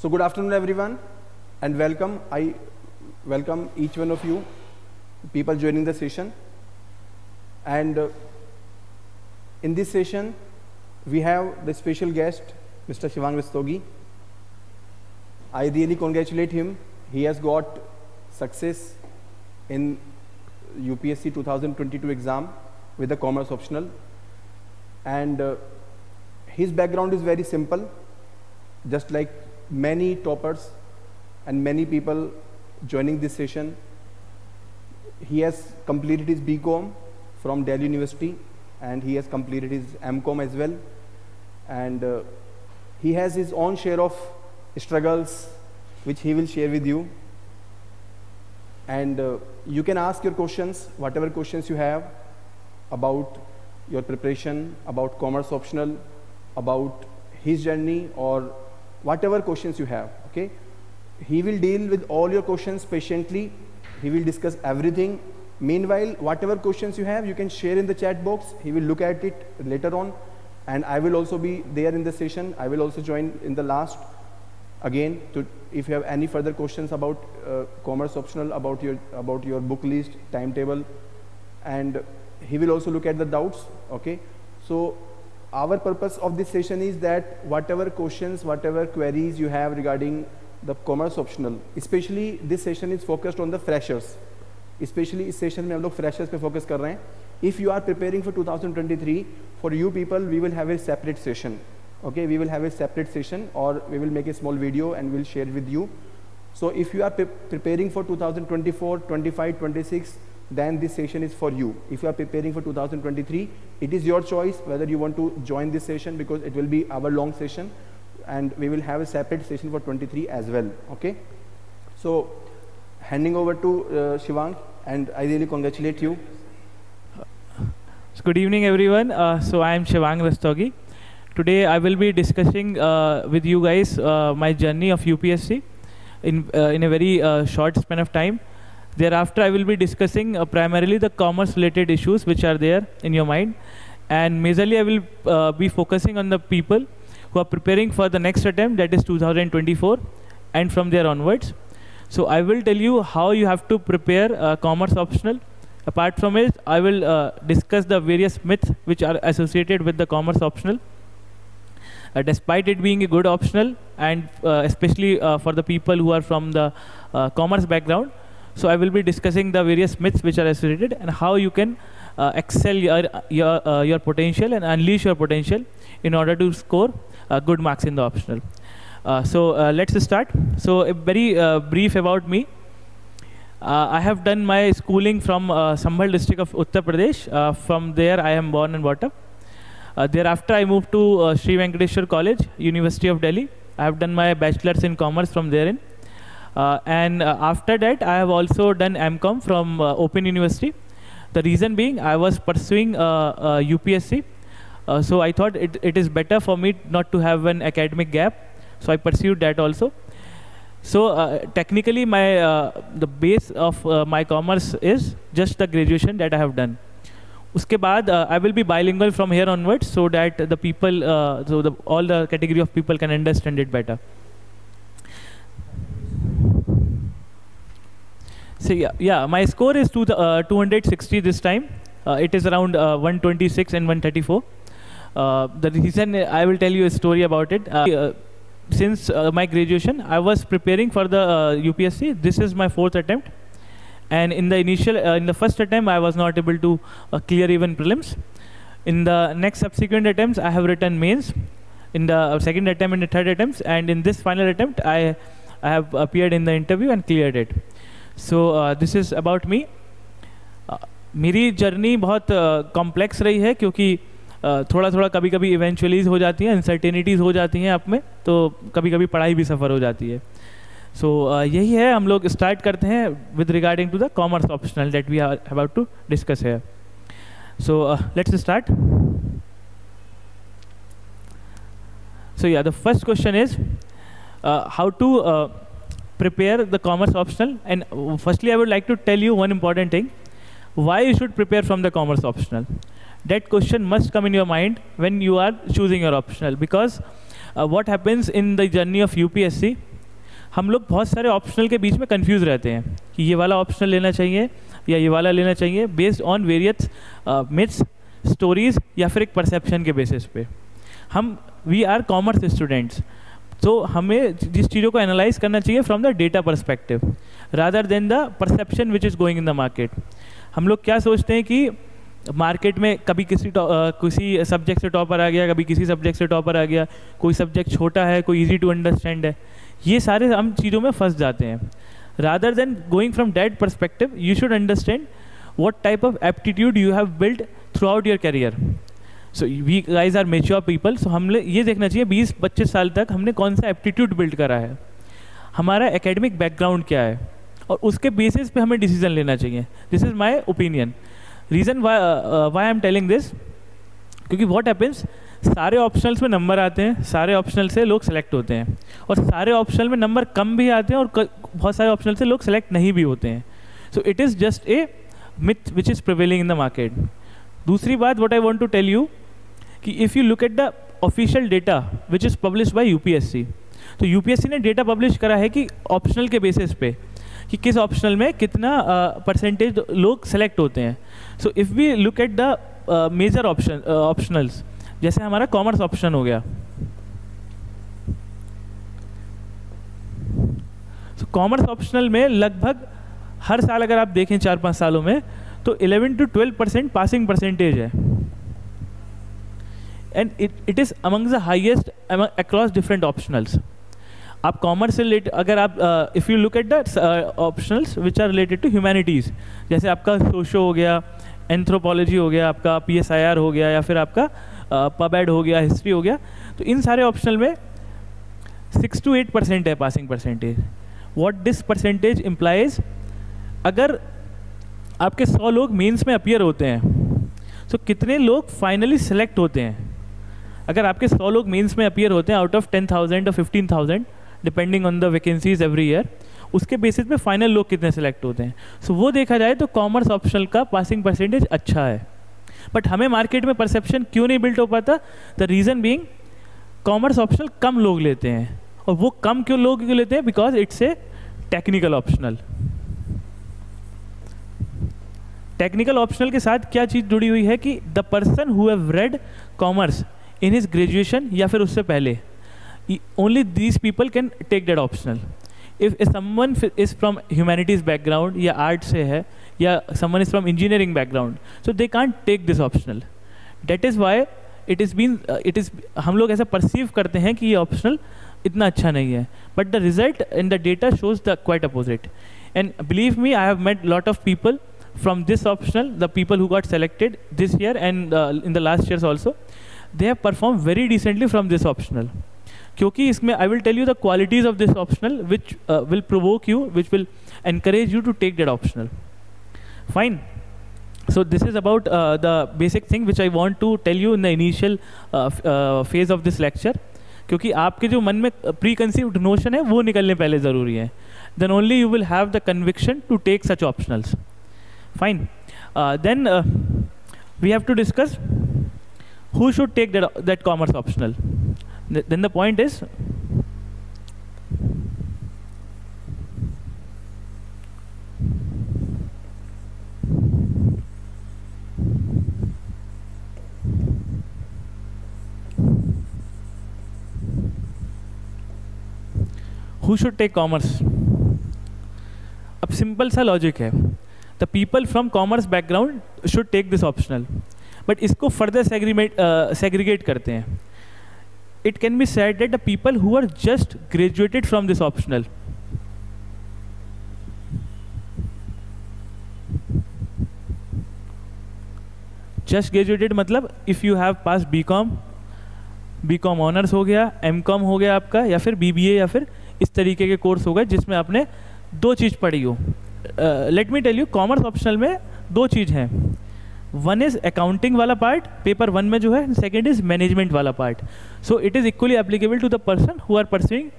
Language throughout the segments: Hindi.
So good afternoon everyone and welcome. I welcome each one of you, people joining the session. And in this session, we have the special guest, Mr. Shivang Rastogi. I really congratulate him. He has got success in UPSC 2022 exam with the commerce optional. And his background is very simple, just like many toppers and many people joining this session. He has completed his BCom from Delhi University and he has completed his MCom as well. And he has his own share of struggles which he will share with you. And you can ask your questions, whatever questions you have about your preparation, about commerce optional, about his journey, or whatever questions you have, okay? He will deal with all your questions patiently. He will discuss everything. Meanwhile, whatever questions you have, you can share in the chat box. He will look at it later on. And I will also be there in the session. I will also join in the last again if you have any further questions about commerce optional, about your book list, timetable, and he will also look at the doubts, okay? So our purpose of this session is that whatever questions, whatever queries you have regarding the commerce optional, especially this session is focused on the freshers. Especially इस session में हम लोग freshers पे focus कर रहे हैं. If you are preparing for 2023, for you people, we will have a separate session. Okay, we will have a separate session, or we will make a small video and we'll share with you. So if you are preparing for 2024, 25, 26, then this session is for you. If you are preparing for 2023, it is your choice whether you want to join this session, because it will be hour-long session, and we will have a separate session for 23 as well. Okay. So handing over to Shivang, and I really congratulate you. So good evening, everyone. So I am Shivang Rastogi. Today I will be discussing with you guys my journey of UPSC in a very short span of time. Thereafter, I will be discussing primarily the commerce-related issues which are there in your mind, and majorly I will be focusing on the people who are preparing for the next attempt, that is 2024, and from there onwards. So I will tell you how you have to prepare commerce optional. Apart from it, I will discuss the various myths which are associated with the commerce optional. Despite it being a good optional, and especially for the people who are from the commerce background. So I will be discussing the various myths which are associated and how you can excel your potential and unleash your potential in order to score good marks in the optional. So let's start. So a very brief about me. I have done my schooling from Sambhal district of Uttar Pradesh. From there I am born and brought up. Thereafter I moved to Sri Venkateshwar College, University of Delhi. I have done my bachelor's in commerce from therein. And after that, I have also done MCom from Open University. The reason being, I was pursuing UPSC. So I thought it is better for me not to have an academic gap. So I pursued that also. So technically, the base of my commerce is just the graduation that I have done. Uske baad, I will be bilingual from here onwards, so that the people, all the category of people can understand it better. So yeah, my score is 260 this time. It is around 126 and 134. The reason, I will tell you a story about it. Since my graduation, I was preparing for the UPSC. This is my 4th attempt. And in the first attempt, I was not able to clear even prelims. In the next subsequent attempts, I have written mains. In the second attempt and the third attempts, and in this final attempt, I have appeared in the interview and cleared it. So this is about me. मेरी जर्नी बहुत कॉम्प्लेक्स रही है, क्योंकि थोड़ा कभी इवेंचुअलीज हो जाती हैं, अनसर्टेनिटीज़ हो जाती हैं आप में, तो कभी पढ़ाई भी सफ़र हो जाती है. सो यही है, हम लोग स्टार्ट करते हैं with regarding to the commerce optional that we are about to discuss here. So let's start. So yeah, the first question is how to prepare the commerce optional. And firstly, I would like to tell you one important thing. Why you should prepare from the commerce optional? That question must come in your mind when you are choosing your optional. Because what happens in the journey of UPSC, हम लोग बहुत सारे ऑप्शनल के बीच में कंफ्यूज रहते हैं कि ये वाला ऑप्शनल लेना चाहिए या ये वाला लेना चाहिए, based on various myths, stories या फिर एक परसेप्शन के बेसिस पे। हम वी आर कॉमर्स स्टूडेंट्स, तो हमें जिस चीज़ों को एनालाइज करना चाहिए from the data perspective rather than the perception which is going in the market. हम लोग क्या सोचते हैं कि मार्केट में कभी किसी सब्जेक्ट से टॉपर आ गया, कभी किसी सब्जेक्ट से टॉपर आ गया, कोई सब्जेक्ट छोटा है, कोई इजी टू अंडरस्टैंड है, ये सारे हम चीज़ों में फंस जाते हैं। Rather than going from that perspective, you should understand what type of aptitude you have build throughout your career. So we guys are mature people, so हमने ये देखना चाहिए 20-25 साल तक हमने कौन सा एप्टीट्यूड बिल्ड करा है, हमारा एकेडमिक बैकग्राउंड क्या है, और उसके बेसिस पे हमें डिसीजन लेना चाहिए। This is my opinion. Reason why I am telling this, क्योंकि व्हाट हैपेंस, सारे ऑप्शनल्स में नंबर आते हैं, सारे ऑप्शनल से लोग सेलेक्ट होते हैं, और सारे ऑप्शनल में नंबर कम भी आते हैं और बहुत सारे ऑप्शनल से लोग सेलेक्ट नहीं भी होते हैं। So it is just a myth which is prevailing in the market. दूसरी बात what I want to tell you कि if you look at the official data which is publish by UPSC, तो यूपीएससी ने डेटा पब्लिश करा है कि ऑप्शनल के बेसिस पे कि किस ऑप्शनल में कितना परसेंटेज लोग सेलेक्ट होते हैं। So if we look at the major optionals, जैसे हमारा कॉमर्स ऑप्शन हो गया, तो कॉमर्स ऑप्शनल में लगभग हर साल अगर आप देखें 4-5 सालों में, तो 11 to 12% पासिंग परसेंटेज है, and it is among the highest across different optionals. आप कॉमर्स से रिलेटेड अगर आप if you look at the optionals which are related to humanities, जैसे आपका सोशो हो गया, एंथ्रोपोलॉजी हो गया, आपका PSIR हो गया, या फिर आपका पब-एड हो गया, हिस्ट्री हो गया, तो इन सारे ऑप्शनल में 6 to 8% है passing percentage. What this percentage implies, अगर आपके 100 लोग मेंस में अपीयर होते हैं, तो कितने लोग फाइनली सेलेक्ट होते हैं? अगर आपके 100 लोग मेंस में अपीयर होते हैं आउट ऑफ 10,000 और 15,000 depending on the vacancies every year, उसके बेसिस पे फाइनल लोग कितने सेलेक्ट होते हैं। सो वो देखा जाए तो कॉमर्स ऑप्शनल का पासिंग परसेंटेज अच्छा है, बट हमें मार्केट में परसेप्शन क्यों नहीं बिल्ड हो पाता? The reason being commerce optional कम लोग लेते हैं, और वो कम क्यों लोग क्यों लेते हैं? Because it's a technical optional. Technical optional के साथ क्या चीज़ जुड़ी हुई है कि the person who have read commerce in his graduation या फिर उससे पहले, only these people can take that optional. If someone is from humanities background या आर्ट से है, या someone is from engineering background, so they can't take this optional. That is why it is हम लोग ऐसा परसीव करते हैं कि ये ऑप्शनल इतना अच्छा नहीं है, but the result in the data shows the quite opposite. And believe me, I have met lot of people from this optional, the people who got selected this year and in the last years also, they have performed very decently from this optional, क्योंकि इसमें I will tell you the qualities of this optional which will provoke you, which will encourage you to take that optional. Fine. So this is about the basic thing which I want to tell you in the initial phase of this lecture, क्योंकि आपके जो मन में preconceived notion है वो निकलने पहले ज़रूरी है, then only you will have the conviction to take such optionals. Fine. Then we have to discuss who should take that commerce optional. Then the point is, who should take commerce? अब सिंपल सा लॉजिक है, the people from commerce background should take this optional, but इसको further segregate करते हैं. It can be said that the people who are just graduated from this optional, just graduated मतलब if you have passed BCom honours हो गया, MCom हो गया आपका, या फिर BBA, या फिर इस तरीके के कोर्स हो गए जिसमें आपने दो चीज़ पढ़ी हो. Let me tell you, commerce optional में दो चीज़ हैं. वन इज़ अकाउंटिंग वाला पार्ट पेपर 1 में जो है, सेकेंड इज़ मैनेजमेंट वाला part. So it is equally applicable to the person who are pursuing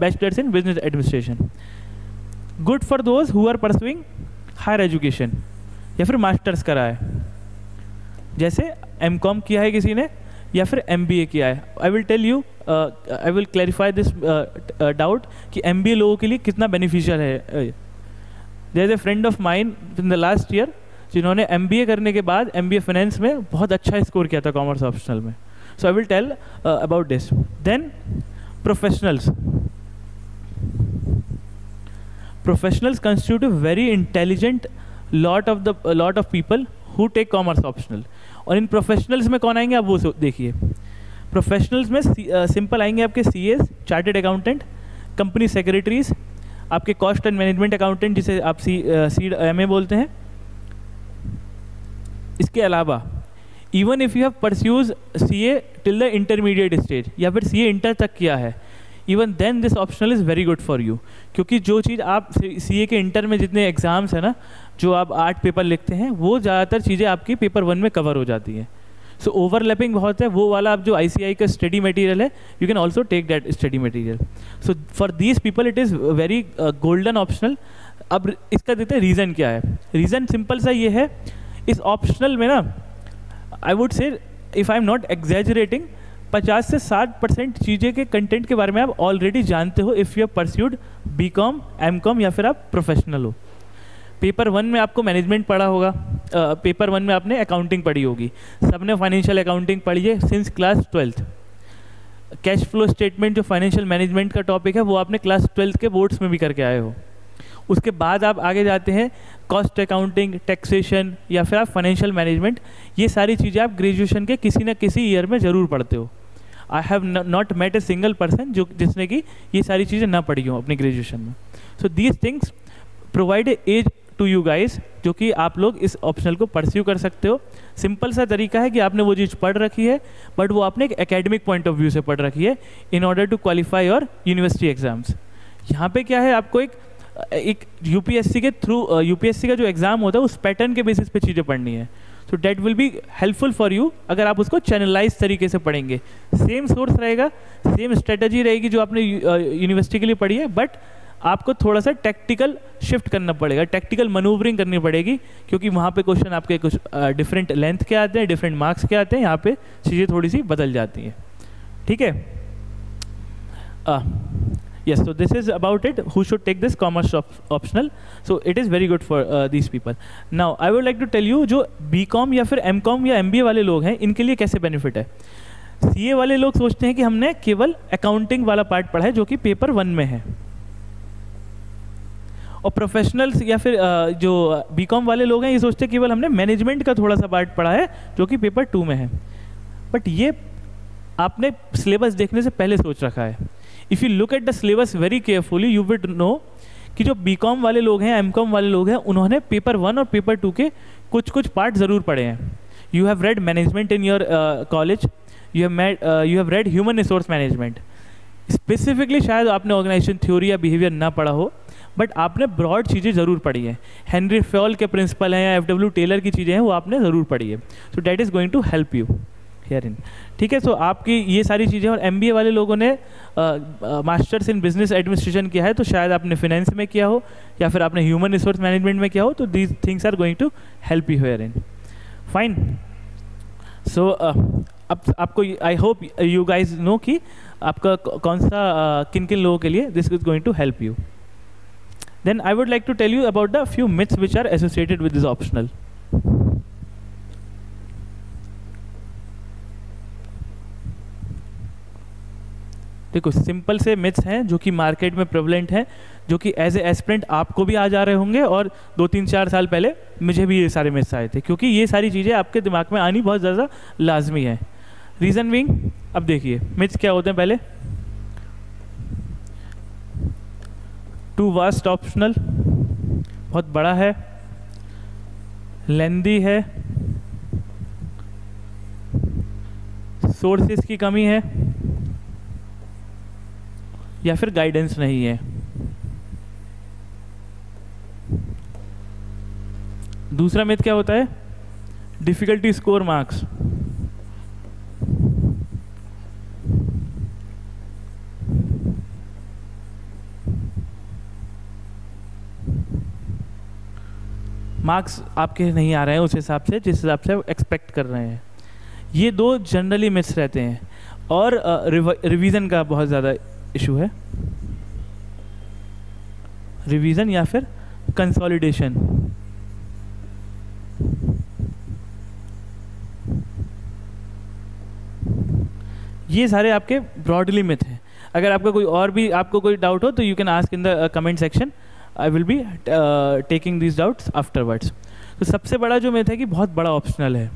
bachelors in business administration. Good for those who are pursuing higher education या फिर मास्टर्स करा है, जैसे MCom किया है किसी ने, या फिर MBA किया है. I will tell you, I will clarify this doubt कि MBA लोगों के लिए कितना बेनिफिशियल है. There is a friend of mine in the last year जिन्होंने MBA करने के बाद MBA फाइनेंस में बहुत अच्छा स्कोर किया था कॉमर्स ऑप्शनल में. So I will tell about this. Then professionals. Professionals constitute a very intelligent lot of people who take commerce optional. और इन प्रोफेशनल्स में कौन आएंगे आप वो देखिए. प्रोफेशनल्स में सिंपल आएंगे आपके CAs, chartered accountant, company secretaries, आपके कॉस्ट एंड मैनेजमेंट अकाउंटेंट जिसे आप CMA बोलते हैं. इसके अलावा even if you have pursues CA till the intermediate stage या फिर CA इंटर तक किया है, even then this optional is very good for you. क्योंकि जो चीज़ आप CA के इंटर में जितने एग्जाम्स हैं ना, जो आप 8 पेपर लिखते हैं, वो ज़्यादातर चीज़ें आपकी पेपर 1 में कवर हो जाती हैं. सो ओवरलैपिंग बहुत है. वो वाला आप जो ICI का स्टडी मटेरियल है, you can also take that study material. So for these people it is very golden optional. अब इसका देखते हैं रीज़न क्या है. रीज़न सिंपल सा ये है, इस ऑप्शनल में ना आई वुड से, if I am not exaggerating, 50 से 60% चीज़ें के कंटेंट के बारे में आप ऑलरेडी जानते हो if you have pursued BCom, MCom या फिर आप प्रोफेशनल हो. पेपर 1 में आपको मैनेजमेंट पढ़ा होगा, पेपर 1 में आपने अकाउंटिंग पढ़ी होगी, सबने फाइनेंशियल अकाउंटिंग पढ़ी है since class 12th. Cash flow statement जो फाइनेंशियल मैनेजमेंट का टॉपिक है वो आपने क्लास 12th के बोर्ड्स में भी करके आए हो. उसके बाद आप आगे जाते हैं कॉस्ट अकाउंटिंग, टैक्सेशन या फिर आप फाइनेंशियल मैनेजमेंट. ये सारी चीज़ें आप ग्रेजुएशन के किसी न किसी ईयर में ज़रूर पढ़ते हो. I have not met a single person जिसने कि ये सारी चीज़ें ना पढ़ी हो अपनी ग्रेजुएशन में. So these things provide a edge to you guys, जो कि आप लोग इस ऑप्शनल को परस्यू कर सकते हो. सिंपल सा तरीका है कि आपने वो चीज़ पढ़ रखी है, बट वो आपने एक एकेडमिक पॉइंट ऑफ व्यू से पढ़ रखी है in order to qualify your university exams. यहाँ पे क्या है, आपको एक UPSC के थ्रू, UPSC का जो एग्ज़ाम होता है उस पैटर्न के बेसिस पे चीज़ें पढ़नी है. So that will be helpful for you अगर आप उसको चैनलाइज तरीके से पढ़ेंगे. सेम सोर्स रहेगा, सेम स्ट्रेटजी रहेगी जो आपने यूनिवर्सिटी के लिए पढ़ी है, बट आपको थोड़ा सा टैक्टिकल शिफ्ट करना पड़ेगा, टैक्टिकल मनूवरिंग करनी पड़ेगी, क्योंकि वहाँ पे क्वेश्चन आपके कुछ डिफरेंट लेंथ के आते हैं, डिफरेंट मार्क्स के आते हैं. यहाँ पे चीज़ें थोड़ी सी बदल जाती हैं. ठीक है. Yes, so this is about it. Who should take this commerce optional? So it is very good for these people. Now I would like to tell you जो BCom या फिर MCom या MBA वाले लोग हैं, इनके लिए कैसे बेनिफिट है. CA वाले लोग सोचते हैं कि हमने केवल अकाउंटिंग वाला पार्ट पढ़ा है जो कि पेपर 1 में है, और प्रोफेशनल्स या फिर जो BCom वाले लोग हैं ये सोचते हैं केवल हमने मैनेजमेंट का थोड़ा सा पार्ट पढ़ा है जो कि पेपर 2 में है. बट ये आपने सिलेबस देखने से पहले सोच रखा है. If you look at the syllabus very carefully you will know कि जो BCom वाले लोग हैं, MCom वाले लोग हैं, उन्होंने पेपर 1 और पेपर 2 के कुछ पार्ट ज़रूर पढ़े हैं. You have red management in your college, you have red human resource management. Specifically शायद आपने ऑर्गेनाइजेशन थ्योरी या बिहेवियर ना पढ़ा हो, बट आपने ब्रॉड चीज़ें ज़रूर पढ़ी हैं. हेनरी फॉल के प्रिंसिपल हैं या FW टेलर की चीज़ें हैं वो आपने ज़रूर पढ़ी है. So that is going to help you here in. ठीक है. सो आपकी ये सारी चीज़ें, और MBA वाले लोगों ने मास्टर्स इन बिजनेस एडमिनिस्ट्रेशन किया है, तो शायद आपने फाइनेंस में किया हो या फिर आपने ह्यूमन रिसोर्स मैनेजमेंट में किया हो, तो these things are going to help you here in. Fine. So अब आपको I hope you guys know कि आपका कौन सा किन किन लोगों के लिए this is going to help you. Then I would like to tell you about the few myths which are associated with this optional. देखो सिंपल से मिथ्स हैं जो कि मार्केट में प्रेवलेंट हैं, जो कि एज ए एस्पिरेंट आपको भी आ जा रहे होंगे, और 2-3-4 साल पहले मुझे भी ये सारे मिथ्स आए थे, क्योंकि ये सारी चीज़ें आपके दिमाग में आनी बहुत ज़्यादा लाजमी है. रीज़न बीइंग, अब देखिए मिथ्स क्या होते हैं. पहले, टू वास्ट ऑप्शनल, बहुत बड़ा है, लेंदी है, सोर्सेस की कमी है, या फिर गाइडेंस नहीं है. दूसरा मिथ क्या होता है, डिफिकल्टी स्कोर मार्क्स. मार्क्स आपके नहीं आ रहे हैं उस हिसाब से जिस हिसाब से आप एक्सपेक्ट कर रहे हैं. ये दो जनरली मिस रहते हैं, और रिवीजन का बहुत ज़्यादा इशू है, रिवीजन या फिर कंसोलिडेशन। ये सारे आपके ब्रॉडली मिथ हैं। अगर आपका कोई और भी आपको कोई डाउट हो तो you can ask in the comment section, I will be taking this doubts afterwards. तो सबसे बड़ा जो मिथ है कि बहुत बड़ा ऑप्शनल है।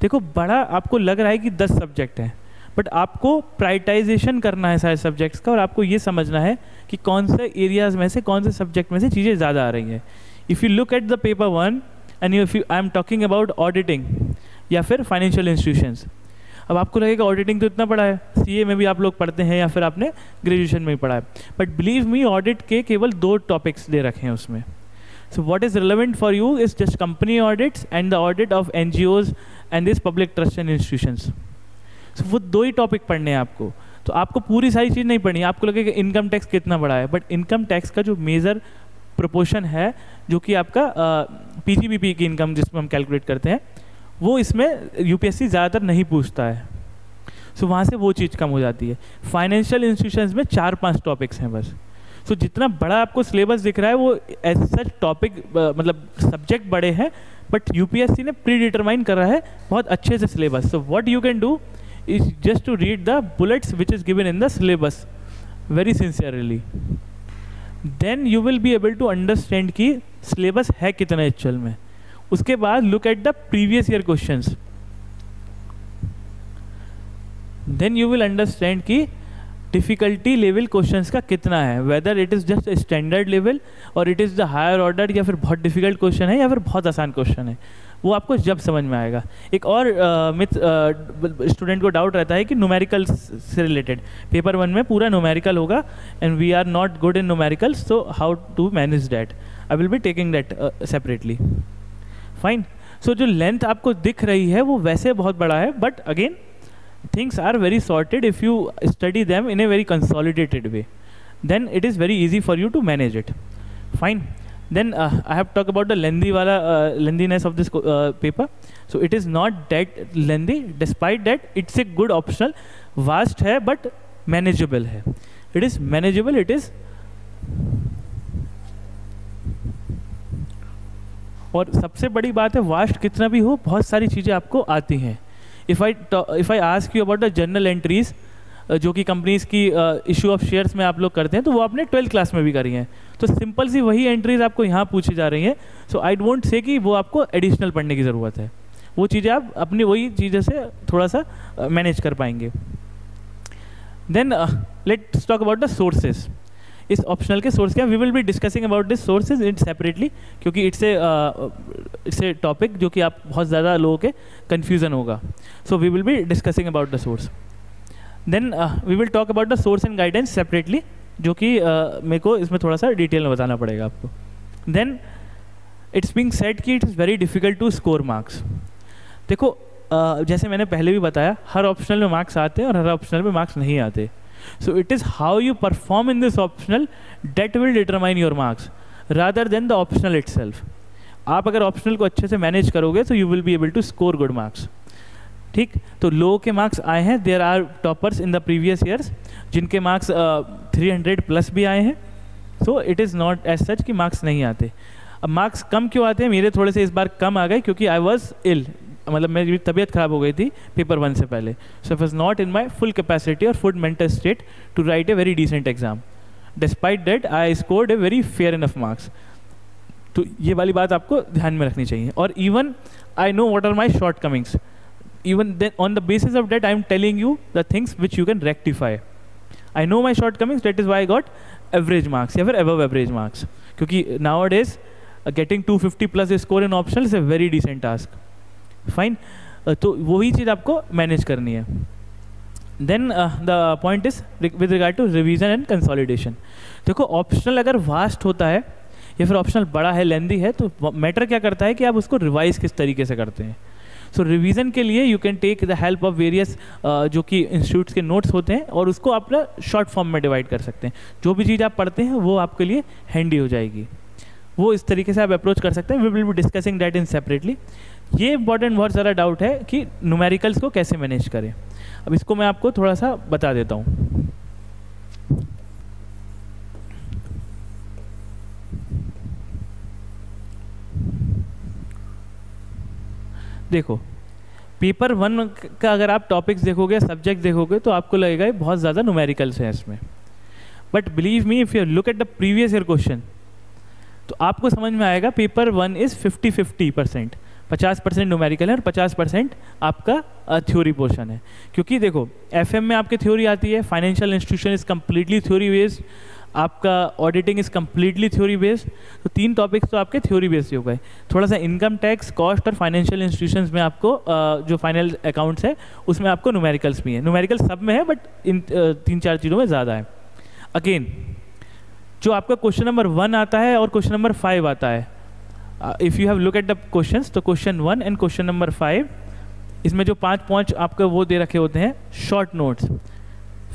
देखो, बड़ा आपको लग रहा है कि 10 सब्जेक्ट हैं, बट आपको प्रायोरिटाइजेशन करना है सारे सब्जेक्ट्स का, और आपको ये समझना है कि कौन से एरियाज में से, कौन से सब्जेक्ट में से चीज़ें ज़्यादा आ रही हैं। If you look at the paper 1 and if you I am talking about auditing या फिर फाइनेंशियल इंस्टीट्यूशंस, अब आपको लगेगा ऑडिटिंग तो इतना पड़ा है, सीए में भी आप लोग पढ़ते हैं या फिर आपने ग्रेजुएशन में ही पढ़ा है, बट बिलीव मी ऑडिट के केवल 2 टॉपिक्स दे रखे हैं उसमें। So what is relevant for you is just company audits and the audit of NGOs and this public trust and institutions. So वो 2 ही टॉपिक पढ़ने हैं आपको, तो आपको पूरी सारी चीज़ नहीं पढ़नी है। आपको लगेगा इनकम टैक्स कितना बड़ा है, बट इनकम टैक्स का जो मेजर प्रोपोर्शन है, जो कि आपका पीजीबीपी की इनकम जिसमें हम कैलकुलेट करते हैं, वो इसमें यूपीएससी ज़्यादातर नहीं पूछता है। सो वहाँ से वो चीज़ कम हो जाती है। फाइनेंशियल इंस्टीट्यूशंस में 4-5 टॉपिक्स हैं बस। सो जितना बड़ा आपको सिलेबस दिख रहा है वो एज सच टॉपिक मतलब सब्जेक्ट बड़े हैं, बट यूपीएससी ने प्री डिटरमाइन कर रहा है बहुत अच्छे से syllabus. So what you can do is just to read the bullets which is given in the syllabus very sincerely, then you will be able to understand कि सिलेबस है कितना एक्चुअल में। उसके बाद look at the previous year questions, then you will understand कि डिफ़िकल्टी लेवल क्वेश्चंस का कितना है, whether it is just standard level और it is the higher order, या फिर बहुत डिफ़िकल्ट क्वेश्चन है या फिर बहुत आसान क्वेश्चन है। वो आपको जब समझ में आएगा। एक और मिथ स्टूडेंट को डाउट रहता है कि न्यूमेरिकल से रिलेटेड, पेपर 1 में पूरा न्यूमेरिकल होगा and we are not good in numericals, so how to manage that, I will be taking that separately. Fine. So जो लेंथ आपको दिख रही है वो वैसे बहुत बड़ा है, but again things are very sorted if you study them in a very consolidated way, then it is very easy for you to manage it. Fine. Then I have talked about the lengthiness of this paper. So it is not that lengthy, despite that it's a good optional. Vast है but manageable है. It is manageable. It is और सबसे बड़ी बात है, वास्ट कितना भी हो बहुत सारी चीज़ें आपको आती हैं। If I ask you about the journal entries जो कि कंपनीज की इशू ऑफ शेयर्स में आप लोग करते हैं, तो वो आपने 12th क्लास में भी करी हैं, तो सिंपल सी वही एंट्रीज आपको यहाँ पूछी जा रही हैं। सो आई डोंट से कि वो आपको एडिशनल पढ़ने की ज़रूरत है, वो चीज़ें आप अपनी वही चीज़ें से थोड़ा सा मैनेज कर पाएंगे। Then let's talk about the sources. इस ऑप्शनल के सोर्स क्या, we will be discussing about this sources it separately, क्योंकि इट्स ए टॉपिक जो कि आप बहुत ज़्यादा लोगों के कन्फ्यूज़न होगा। So we will be discussing about the source, then we will talk about the source and guidance separately, जो कि मेरे को इसमें थोड़ा सा डिटेल में बताना पड़ेगा आपको। देन इट्स बीइंग सेड कि it is very difficult to score marks. देखो जैसे मैंने पहले भी बताया, हर ऑप्शनल में मार्क्स आते हैं और हर ऑप्शनल में मार्क्स नहीं आते। So it is how you perform in this optional that will determine your marks rather than the optional itself. आप अगर ऑप्शनल को अच्छे से मैनेज करोगे तो you will be able to score good marks. ठीक, तो लो के मार्क्स आए हैं, there are toppers in the previous years जिनके मार्क्स 300 प्लस भी आए हैं। So it is not as such कि मार्क्स नहीं आते। अब मार्क्स कम क्यों आते हैं, मेरे थोड़े से इस बार कम आ गए क्योंकि I was ill, मतलब मेरी तबीयत ख़राब हो गई थी पेपर 1 से पहले। So I was not in my full capacity और full mental state to write a very decent exam. Despite that I scored a very fair enough marks. तो ये वाली बात आपको ध्यान में रखनी चाहिए। और even I know what are my shortcomings, even then on the basis of that I am telling you the things which you can rectify. I know my shortcomings, that is why I got average marks या फिर अबव एवरेज मार्क्स, क्योंकि nowadays getting 250 plus score in optional is a very decent task. Fine, तो वही चीज़ आपको मैनेज करनी है। Then the point is with regard to revision and consolidation. देखो ऑप्शनल अगर वास्ट होता है या फिर ऑप्शनल बड़ा है, लेंदी है, तो मैटर क्या करता है कि आप उसको रिवाइज किस तरीके से करते हैं। सो रिवीजन के लिए you can take the help of various जो कि इंस्टीट्यूट्स के नोट्स होते हैं और उसको आप ना शॉर्ट फॉर्म में डिवाइड कर सकते हैं। जो भी चीज़ आप पढ़ते हैं वो आपके लिए हैंडी हो जाएगी, वो इस तरीके से आप अप्रोच कर सकते हैं। We will be discussing that in separately. ये इंपॉर्टेंट बहुत सारा डाउट है कि न्यूमेरिकल्स को कैसे मैनेज करें। अब इसको मैं आपको थोड़ा सा बता देता हूँ। देखो पेपर 1 का अगर आप टॉपिक्स देखोगे, सब्जेक्ट देखोगे, तो आपको लगेगा ये बहुत ज़्यादा न्यूमेरिकल्स हैं इसमें, but believe me if you look at the previous year question तो आपको समझ में आएगा पेपर 1 इज़ 50-50%, 50% न्यूमेरिकल है और 50% आपका थ्योरी पोर्शन है। क्योंकि देखो FM में आपकी थ्योरी आती है, financial institution is completely theory based, आपका auditing is completely theory based, तो 3 टॉपिक्स तो आपके थ्योरी बेस्ड हो गए। थोड़ा सा इनकम टैक्स, कॉस्ट और फाइनेंशियल इंस्टीट्यूशंस में आपको जो फाइनल अकाउंट्स है उसमें आपको न्यूमेरिकल्स भी है। न्यूमेरिकल्स सब में है बट इन 3-4 चीज़ों में ज़्यादा है। अगेन जो आपका क्वेश्चन नंबर 1 आता है और क्वेश्चन नंबर 5 आता है, if you have look at the questions, तो क्वेश्चन 1 एंड क्वेश्चन नंबर 5, इसमें जो 5 आपके वो दे रखे होते हैं short notes,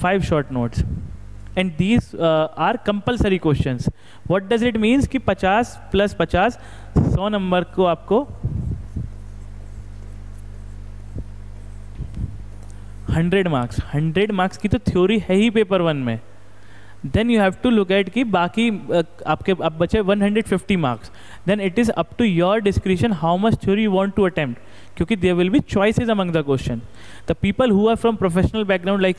5 short notes, and these are compulsory questions. What does it means कि 50 + 50 100 नंबर को आपको 100 मार्क्स, 100 मार्क्स की तो थ्योरी है ही पेपर 1 में। Then you have to look at कि बाकी आपके अब बचे 150 marks, then it is up to your description how much theory you want to attempt, क्योंकि there will be choices among the question. The people who are from professional background like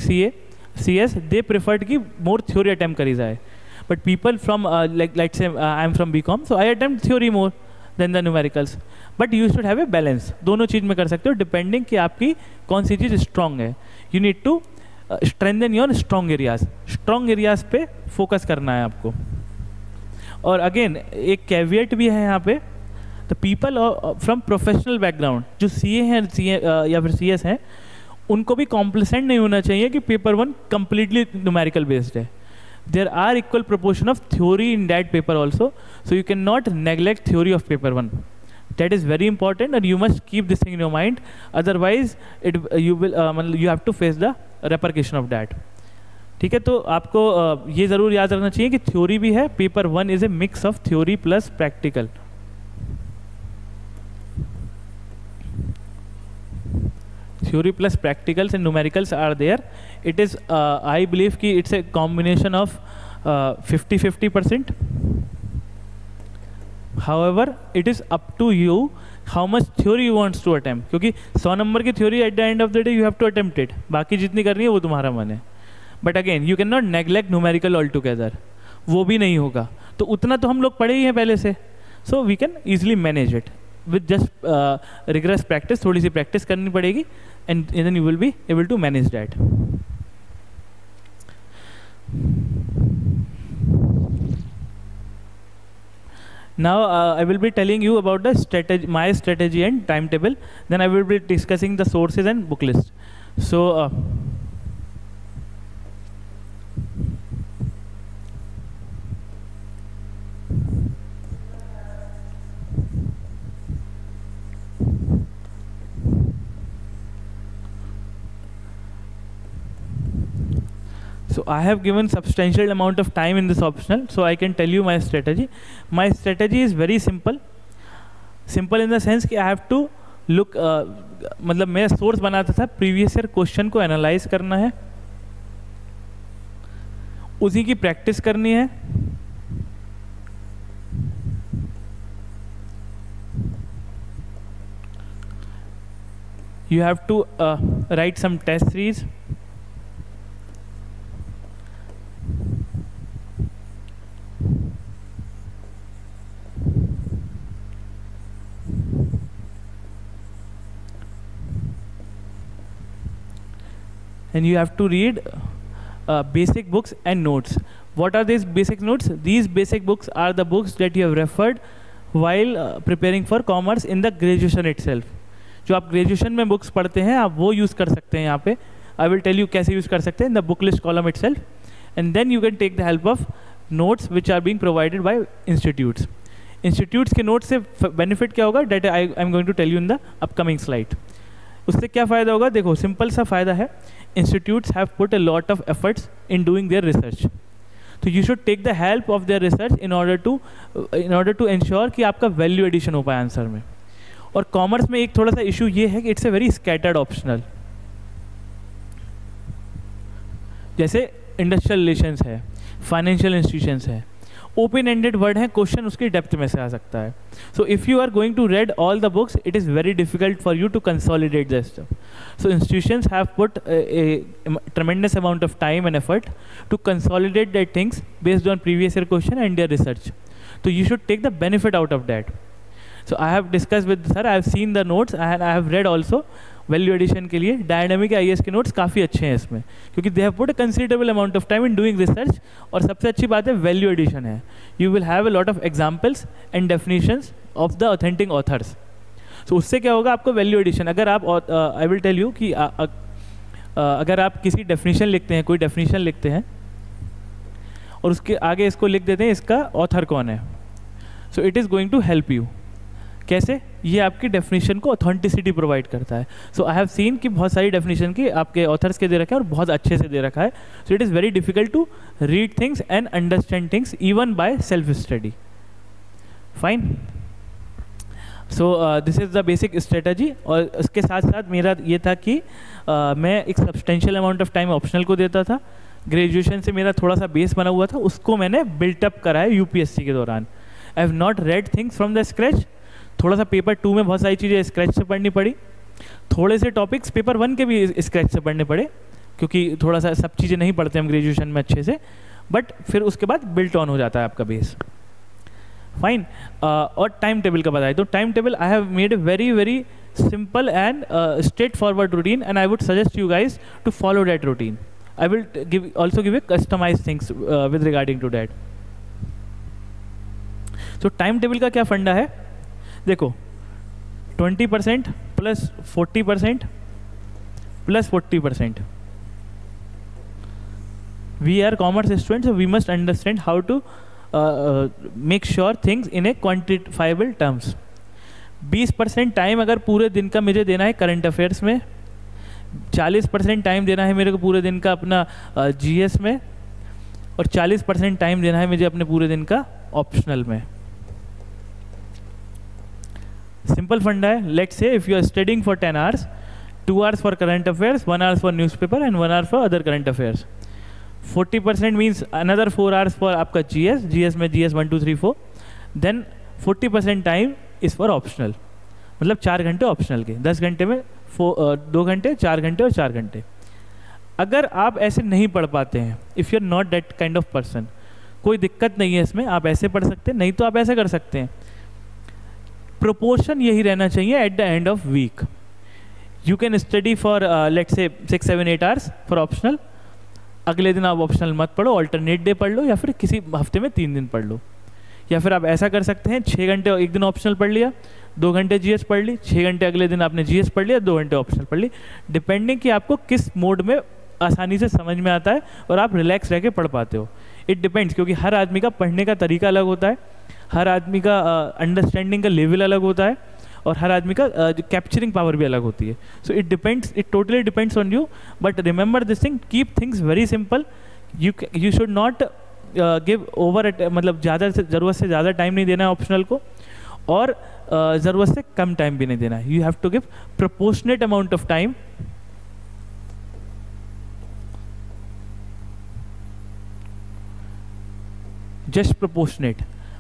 CS, they preferred कि more theory attempt करी जाए, but people from like say I am from BCom, so I attempt theory more than the numericals, but you should have a balance। दोनों चीज़ में कर सकते हो डिपेंडिंग कि आपकी कौन सी चीज़ स्ट्रॉन्ग है। You need to strengthen your strong areas पे फोकस करना है आपको। और अगेन एक कैविएट भी है यहाँ पे, the people from professional background जो CA हैं या फिर CS हैं, उनको भी कॉम्प्लिसेंट नहीं होना चाहिए कि पेपर 1 कम्प्लीटली न्यूमेरिकल बेस्ड है। There are equal proportion of theory in that paper also, so you can not neglect theory of paper 1। That is very important and you must keep this thing in your mind, otherwise you have to face the repercussion of that. ठीक है, तो आपको ये ज़रूर याद रखना चाहिए कि थ्योरी भी है, paper 1 is a mix of theory plus practical. Theory plus practicals and numericals are there. It is I believe कि it's a combination of 50-50%. However, it is up to you how much theory you wants to attempt, क्योंकि 100 नंबर की theory at the end of the day you have to attempt it, बाकी जितनी करनी है वो तुम्हारा मन है। But again you cannot neglect numerical altogether, वो भी नहीं होगा। तो उतना तो हम लोग पढ़े ही हैं पहले से, so we can easily manage it with just rigorous practice। थोड़ी सी practice करनी पड़ेगी and then you will be able to manage that। Now I will be telling you about the strategy, my strategy and timetable, then I will be discussing the sources and book list। So So I have given substantial amount of time in this optional, so I can tell you my strategy. My strategy is very simple. Simple in the sense कि I have to look, मतलब मैं सोर्स बनाता था, प्रीवियस ईयर क्वेश्चन को एनालाइज करना है, उसी की प्रैक्टिस करनी है, you have to write some test series, and you have to read basic books and notes. What are these basic notes? These basic books are the books that you have referred while preparing for commerce in the graduation itself. जो आप ग्रेजुएशन में बुक्स पढ़ते हैं आप वो यूज़ कर सकते हैं यहाँ पे। आई विल टेल यू कैसे यूज़ कर सकते हैं in the book list column itself, and then you can take the help of notes which are being provided by institutes. Institutes के नोट्स से बेनिफिट क्या होगा, that I am going to tell you in the upcoming slide. उससे क्या फ़ायदा होगा, देखो सिंपल सा फ़ायदा है, institutes have put a lot of efforts in doing there research, तो you should take the help of their research in order to ensure कि आपका वैल्यू एडिशन हो पाए आंसर में। और कॉमर्स में एक थोड़ा सा इशू ये है कि it's a very scattered optional. जैसे इंडस्ट्रियल रिलेशंस है, फाइनेंशियल इंस्टीट्यूशंस है, ओपन एंडेड वर्ड है, क्वेश्चन उसकी डेप्थ में से आ सकता है। So if you are going to read all the books, it is very difficult for you to consolidate the stuff. So institutions have put a tremendous amount of time and effort to consolidate their things based on previous year question and their research. So you should take the benefit out of that. So I have discussed with sir, I have seen the notes and I have read also value addition के लिए डायनामिक आईएएस के नोट्स काफ़ी अच्छे हैं इसमें, क्योंकि they have put a considerable amount of time in doing research. और सबसे अच्छी बात है वैल्यू एडिशन है, you will have a lot of examples and definitions of the authentic authors. So उससे क्या होगा, आपको वैल्यू एडिशन, अगर आप आई विल टेल यू कि अगर आप किसी डेफिनेशन लिखते हैं, कोई डेफिनेशन लिखते हैं और उसके आगे इसको लिख देते हैं इसका ऑथर कौन है, so it is going to help you. कैसे? ये आपकी डेफिनेशन को ऑथेंटिसिटी प्रोवाइड करता है। सो आई हैव सीन कि बहुत सारी डेफिनेशन की आपके ऑथर्स के दे रखा है और बहुत अच्छे से दे रखा है। So it is very difficult to read things and understand things even by self study. Fine, so this is the basic strategy. और उसके साथ साथ मेरा ये था कि मैं एक substantial amount of time optional को देता था। ग्रेजुएशन से मेरा थोड़ा सा बेस बना हुआ था, उसको मैंने बिल्टअप करा है यूपीएससी के दौरान। आई have not red things from the scratch. थोड़ा सा पेपर 2 में बहुत सारी चीज़ें स्क्रैच से पढ़नी पड़ी, थोड़े से टॉपिक्स पेपर 1 के भी स्क्रैच से पढ़ने पड़े, क्योंकि थोड़ा सा सब चीज़ें नहीं पढ़ते हम ग्रेजुएशन में अच्छे से, बट फिर उसके बाद बिल्ट ऑन हो जाता है आपका बेस। फाइन, और टाइम टेबल का बताएं तो time table I have made a very very simple and straight forward routine and I would suggest you guys to follow that routine. I will also give a customize things with regarding to that. So time table का क्या फंडा है, देखो 20% plus 40% plus 40%। We are commerce students, we must understand how to make sure things in A quantifiable terms. 20% time अगर पूरे दिन का मुझे देना है करंट अफेयर्स में, 40% टाइम देना है मेरे को पूरे दिन का अपना जीएस में, और 40% टाइम देना है मुझे अपने पूरे दिन का ऑप्शनल में। सिंपल फंडा है। Let's say if you are studying for 10 hours, 2 hours for current affairs, 1 hour for newspaper and 1 hour for other current affairs. 40% means another 4 hours for आपका जीएस में GS 1 2 3 4, then 40% time is for optional, मतलब 4 घंटे ऑप्शनल के, 10 घंटे में 2 घंटे, 4 घंटे और 4 घंटे। अगर आप ऐसे नहीं पढ़ पाते हैं, if you are not that kind of person, कोई दिक्कत नहीं है इसमें, आप ऐसे पढ़ सकते हैं, नहीं तो आप ऐसे कर सकते हैं। प्रोपोर्शन यही रहना चाहिए at the end of week. You can study for let's say 6 7 8 hours for optional, अगले दिन आप ऑप्शनल मत पढ़ो, ऑल्टरनेट डे पढ़ लो, या फिर किसी हफ्ते में 3 दिन पढ़ लो। या फिर आप ऐसा कर सकते हैं 6 घंटे एक दिन ऑप्शनल पढ़ लिया, 2 घंटे जीएस पढ़ ली, 6 घंटे अगले दिन आपने जीएस पढ़ लिया, 2 घंटे ऑप्शनल पढ़ ली, डिपेंडिंग कि आपको किस मोड में आसानी से समझ में आता है और आप रिलैक्स रह के पढ़ पाते हो। इट डिपेंड्स, क्योंकि हर आदमी का पढ़ने का तरीका अलग होता है, हर आदमी का अंडरस्टैंडिंग का लेवल अलग होता है, और हर आदमी का कैप्चरिंग पावर भी अलग होती है। So it depends, it totally depends on you, but remember this thing, keep things very simple. You should not give over, मतलब ज़्यादा से ज़रूरत से ज़्यादा टाइम नहीं देना है ऑप्शनल को, और ज़रूरत से कम टाइम भी नहीं देना है। You have to give proportionate amount of time. Just proportionate,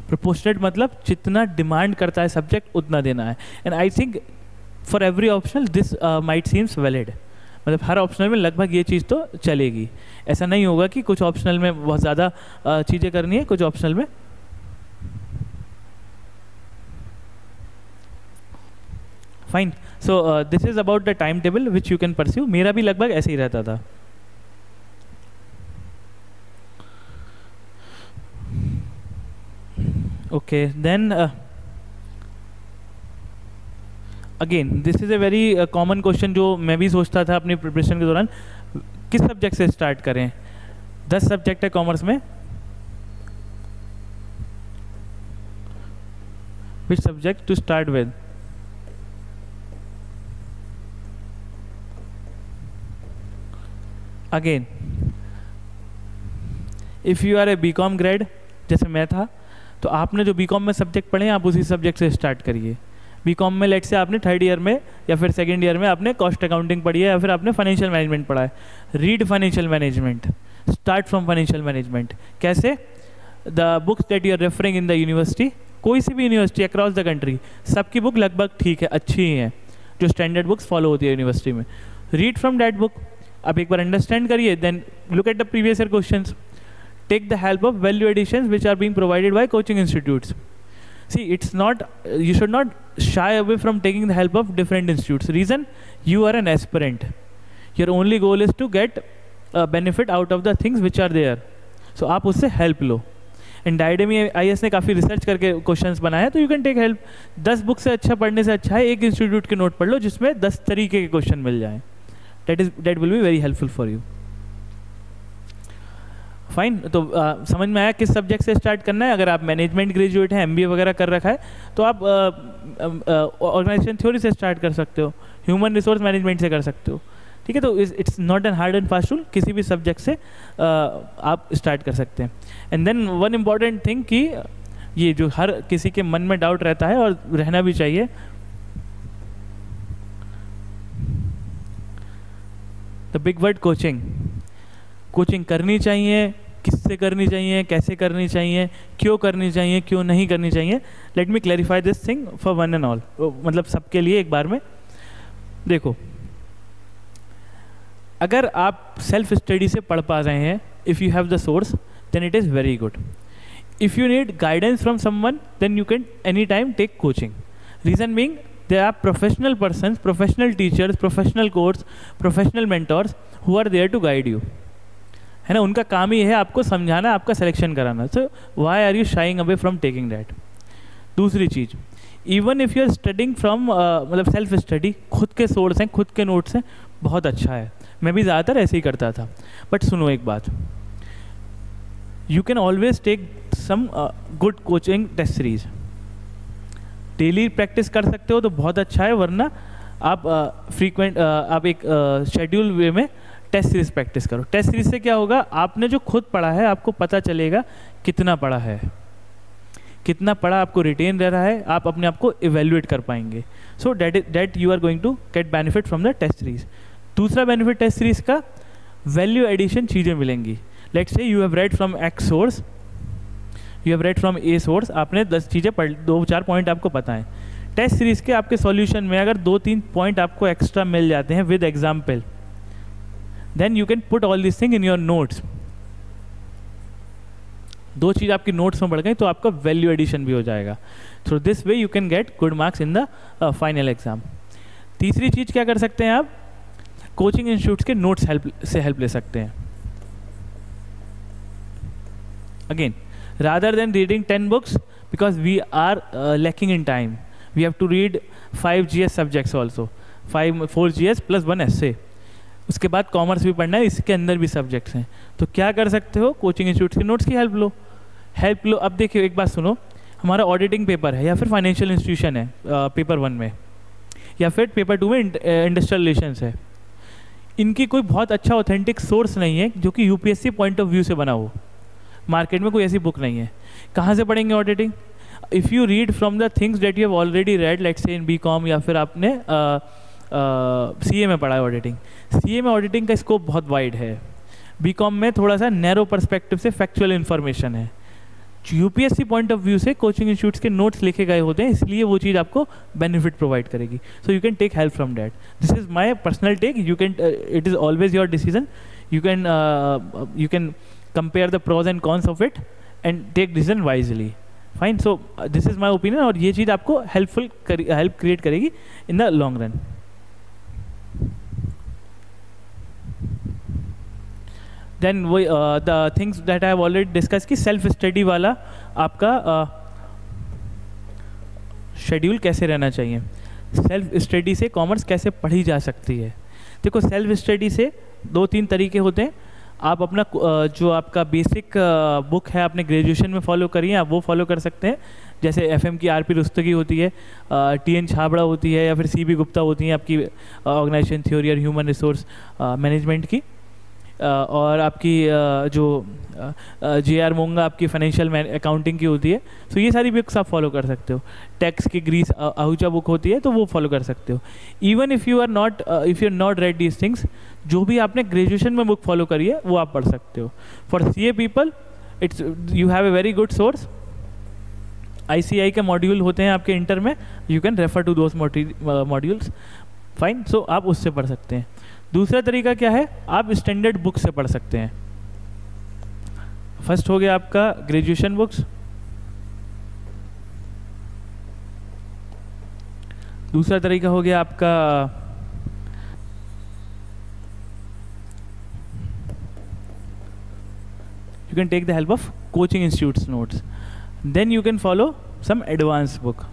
proportionate मतलब जितना डिमांड करता है सब्जेक्ट उतना देना है। And I think for every optional this might seems valid, मतलब हर ऑप्शनल में लगभग ये चीज़ तो चलेगी। ऐसा नहीं होगा कि कुछ ऑप्शनल में बहुत ज़्यादा चीज़ें करनी है, कुछ ऑप्शनल में। Fine, so this is about the time table which you can pursue. मेरा भी लगभग ऐसे ही रहता था। Okay, then again this is a very common question जो मैं भी सोचता था अपनी प्रिपरेशन के दौरान, किस सब्जेक्ट से स्टार्ट करें। 10 सब्जेक्ट है कॉमर्स में, which subject to start with? Again, if you are a BCom grad जैसे मैं था, तो आपने जो बीकॉम में सब्जेक्ट पढ़े हैं आप उसी सब्जेक्ट से स्टार्ट करिए। बीकॉम में लेट से आपने थर्ड ईयर में या फिर सेकेंड ईयर में आपने कॉस्ट अकाउंटिंग पढ़ी है या फिर आपने फाइनेंशियल मैनेजमेंट पढ़ा है. Read financial management, start from financial management. कैसे? The books that you are referring in the university, कोई सी भी यूनिवर्सिटी अक्रॉस द कंट्री, सबकी बुक लगभग ठीक है, अच्छी ही हैं, जो स्टैंडर्ड बुक्स फॉलो होती है यूनिवर्सिटी में. रीड फ्रॉम दैट बुक, अब एक बार अंडरस्टैंड करिए, then look at the previous year questions. Take the help of value additions which are being provided by coaching institutes. See, it's not, you should not shy away from taking the help of different institutes. Reason, you are an aspirant. Your only goal is to get a benefit out of the things which are there. So आप उससे help low. And Diadem IAS ने काफ़ी रिसर्च करके क्वेश्चंस बनाए हैं, तो you can take help. 10 book से अच्छा पढ़ने से अच्छा है एक इंस्टीट्यूट के नोट पढ़ लो जिसमें 10 तरीके के क्वेश्चन मिल जाएं. That will be very helpful for you. Fine. तो समझ में आया किस सब्जेक्ट से स्टार्ट करना है. अगर आप मैनेजमेंट ग्रेजुएट हैं, MBA वगैरह कर रखा है, तो आप ऑर्गेनाइजेशन थ्योरी से स्टार्ट कर सकते हो, ह्यूमन रिसोर्स मैनेजमेंट से कर सकते हो. ठीक है, तो it's not an hard and fast rule, किसी भी सब्जेक्ट से आप स्टार्ट कर सकते हैं. And then one important thing कि ये जो हर किसी के मन में डाउट रहता है और रहना भी चाहिए, the big word coaching. Coaching करनी चाहिए, किससे करनी चाहिए, कैसे करनी चाहिए, क्यों करनी चाहिए, क्यों नहीं करनी चाहिए. Let me clarify this thing for one and all, मतलब सबके लिए एक बार में. देखो, अगर आप सेल्फ स्टडी से पढ़ पा रहे हैं, if you have the source, then it is very good. If you need guidance from someone, then you can any time take coaching. Reason being, there are professional persons, professional teachers, professional coach, professional mentors who are there to guide you. है ना, उनका काम ही है आपको समझाना, आपका सिलेक्शन कराना. So why are you shying away from taking that. दूसरी चीज़, even if you are studying from मतलब सेल्फ स्टडी, खुद के सोर्स हैं, खुद के नोट्स हैं, बहुत अच्छा है. मैं भी ज़्यादातर ऐसे ही करता था. बट सुनो एक बात, you can always take some good coaching test series. Daily practice कर सकते हो तो बहुत अच्छा है, वरना आप फ्रीक्वेंट आप एक शेड्यूल वे में टेस्ट सीरीज प्रैक्टिस करो. टेस्ट सीरीज से क्या होगा, आपने जो खुद पढ़ा है आपको पता चलेगा कितना पढ़ा है, कितना पढ़ा आपको रिटेन रह रहा है, आप अपने आप को इवेल्युएट कर पाएंगे. So that you are going to get benefit from the test series. दूसरा बेनिफिट टेस्ट सीरीज का, वैल्यू एडिशन चीज़ें मिलेंगी. Let's say you have read from X source, you have read from A source, आपने 10 चीज़ें पढ़, 2-4 पॉइंट आपको पता है. टेस्ट सीरीज के आपके सॉल्यूशन में अगर 2-3 पॉइंट आपको एक्स्ट्रा मिल जाते हैं with example, then you can put all this thing in your notes. 2 चीज़ आपकी नोट्स में बढ़ गई तो आपका वैल्यू एडिशन भी हो जाएगा. Through this way you can get good marks in the final exam. तीसरी चीज़ क्या कर सकते हैं आप, कोचिंग इंस्टीट्यूट्स के नोट्स से हेल्प ले सकते हैं. Again, rather than reading 10 books, because we are lacking in time, we have to read 5 GS subjects also, 4 GS plus 1 essay. उसके बाद कॉमर्स भी पढ़ना है, इसके अंदर भी सब्जेक्ट्स हैं. तो क्या कर सकते हो, कोचिंग इंस्टीट्यूट के नोट्स की हेल्प लो. अब देखिए एक बात सुनो, हमारा ऑडिटिंग पेपर है या फिर फाइनेंशियल इंस्टीट्यूशन है पेपर 1 में, या फिर पेपर 2 में इंडस्ट्रियल रिलेशंस है. इनकी कोई बहुत अच्छा ऑथेंटिक सोर्स नहीं है जो कि यूपीएससी पॉइंट ऑफ व्यू से बना हो. मार्केट में कोई ऐसी बुक नहीं है. कहाँ से पढ़ेंगे auditing? If you read from the things that you have already read, let's say in BCom, या फिर आपने सीए में पढ़ा है ऑडिटिंग. सीए में ऑडिटिंग का स्कोप बहुत वाइड है. बीकॉम में थोड़ा सा नैरो पर्सपेक्टिव से फैक्चुअल इन्फॉर्मेशन है. यूपीएससी पॉइंट ऑफ व्यू से कोचिंग इंस्टीट्यूट्स के नोट्स लिखे गए होते हैं, इसलिए वो चीज़ आपको बेनिफिट प्रोवाइड करेगी. So you can take help from that. This is my personal take. You can, it is always your decision. You can compare the pros and cons of it and take decision wisely. Fine. So this is my opinion, और ये चीज़ आपको help create करेगी in the long run. Then the things that I have already discussed कि self study वाला आपका शेड्यूल कैसे रहना चाहिए, सेल्फ स्टडी से कॉमर्स कैसे पढ़ी जा सकती है. देखो, सेल्फ स्टडी से 2-3 तरीके होते हैं. आप अपना जो आपका बेसिक बुक है आपने ग्रेजुएशन में फॉलो करी है, आप वो फॉलो कर सकते हैं. जैसे एफएम की आरपी रुस्तगी होती है, टीएन छाबड़ा होती है, या फिर सीबी गुप्ता होती हैं आपकी ऑर्गेनाइजेशन थ्योरी और ह्यूमन रिसोर्स मैनेजमेंट की. और आपकी जो JR मोंगा आपकी फाइनेंशियल अकाउंटिंग की होती है, तो ये सारी बुक्स आप फॉलो कर सकते हो। टैक्स की ग्रीस आहूजा बुक होती है तो वो फॉलो कर सकते हो। Even if you are not read these things, जो भी आपने ग्रेजुएशन में बुक फॉलो करी है वो आप पढ़ सकते हो। For CA people it's you have a very good source. ICI के मॉड्यूल होते हैं आपके इंटर में, you can refer to those modules, fine. So आप उससे पढ़ सकते हैं। दूसरा तरीका क्या है, आप स्टैंडर्ड बुक से पढ़ सकते हैं। फर्स्ट हो गया आपका ग्रेजुएशन बुक्स, दूसरा तरीका हो गया आपका you can take the help of coaching institutes notes, then you can follow some advanced book.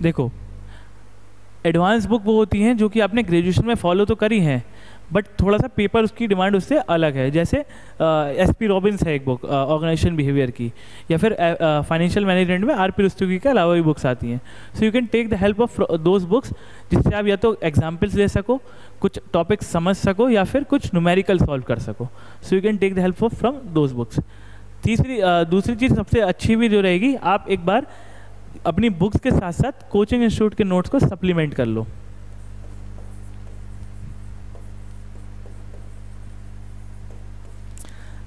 देखो एडवांस बुक वो होती हैं जो कि आपने ग्रेजुएशन में फॉलो तो करी हैं, बट थोड़ा सा पेपर उसकी डिमांड उससे अलग है। जैसे SP रॉबिन्स है एक बुक ऑर्गेनाइजेशन बिहेवियर की, या फिर फाइनेंशियल मैनेजमेंट में RP रुस्तगी के अलावा भी बुक्स आती हैं। So you can take the help of those books, जिससे आप या तो एग्जाम्पल्स ले सको, कुछ टॉपिक्स समझ सको, या फिर कुछ न्यूमेरिकल सॉल्व कर सको। So you can take the help of from those books. दूसरी चीज़ सबसे अच्छी भी जो रहेगी, आप एक बार अपनी बुक्स के साथ साथ कोचिंग इंस्टीट्यूट के नोट्स को सप्लीमेंट कर लो।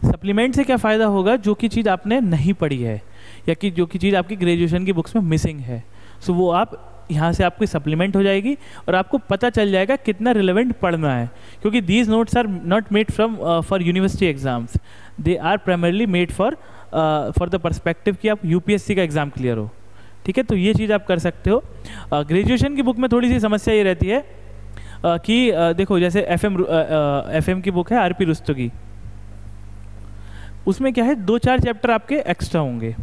सप्लीमेंट से क्या फ़ायदा होगा, जो कि चीज़ आपने नहीं पढ़ी है या कि जो कि चीज़ आपकी ग्रेजुएशन की बुक्स में मिसिंग है, सो वो आप यहाँ से आपकी सप्लीमेंट हो जाएगी और आपको पता चल जाएगा कितना रिलेवेंट पढ़ना है। क्योंकि these notes are not made from for university exams, they are primarily made for the perspective कि आप UPSC का एग्ज़ाम क्लियर हो। ठीक है, तो ये चीज़ आप कर सकते हो। ग्रेजुएशन की बुक में थोड़ी सी समस्या ये रहती है कि देखो जैसे FM की बुक है RP रुस्तगी, उसमें क्या है 2-4 चैप्टर आपके एक्स्ट्रा होंगे,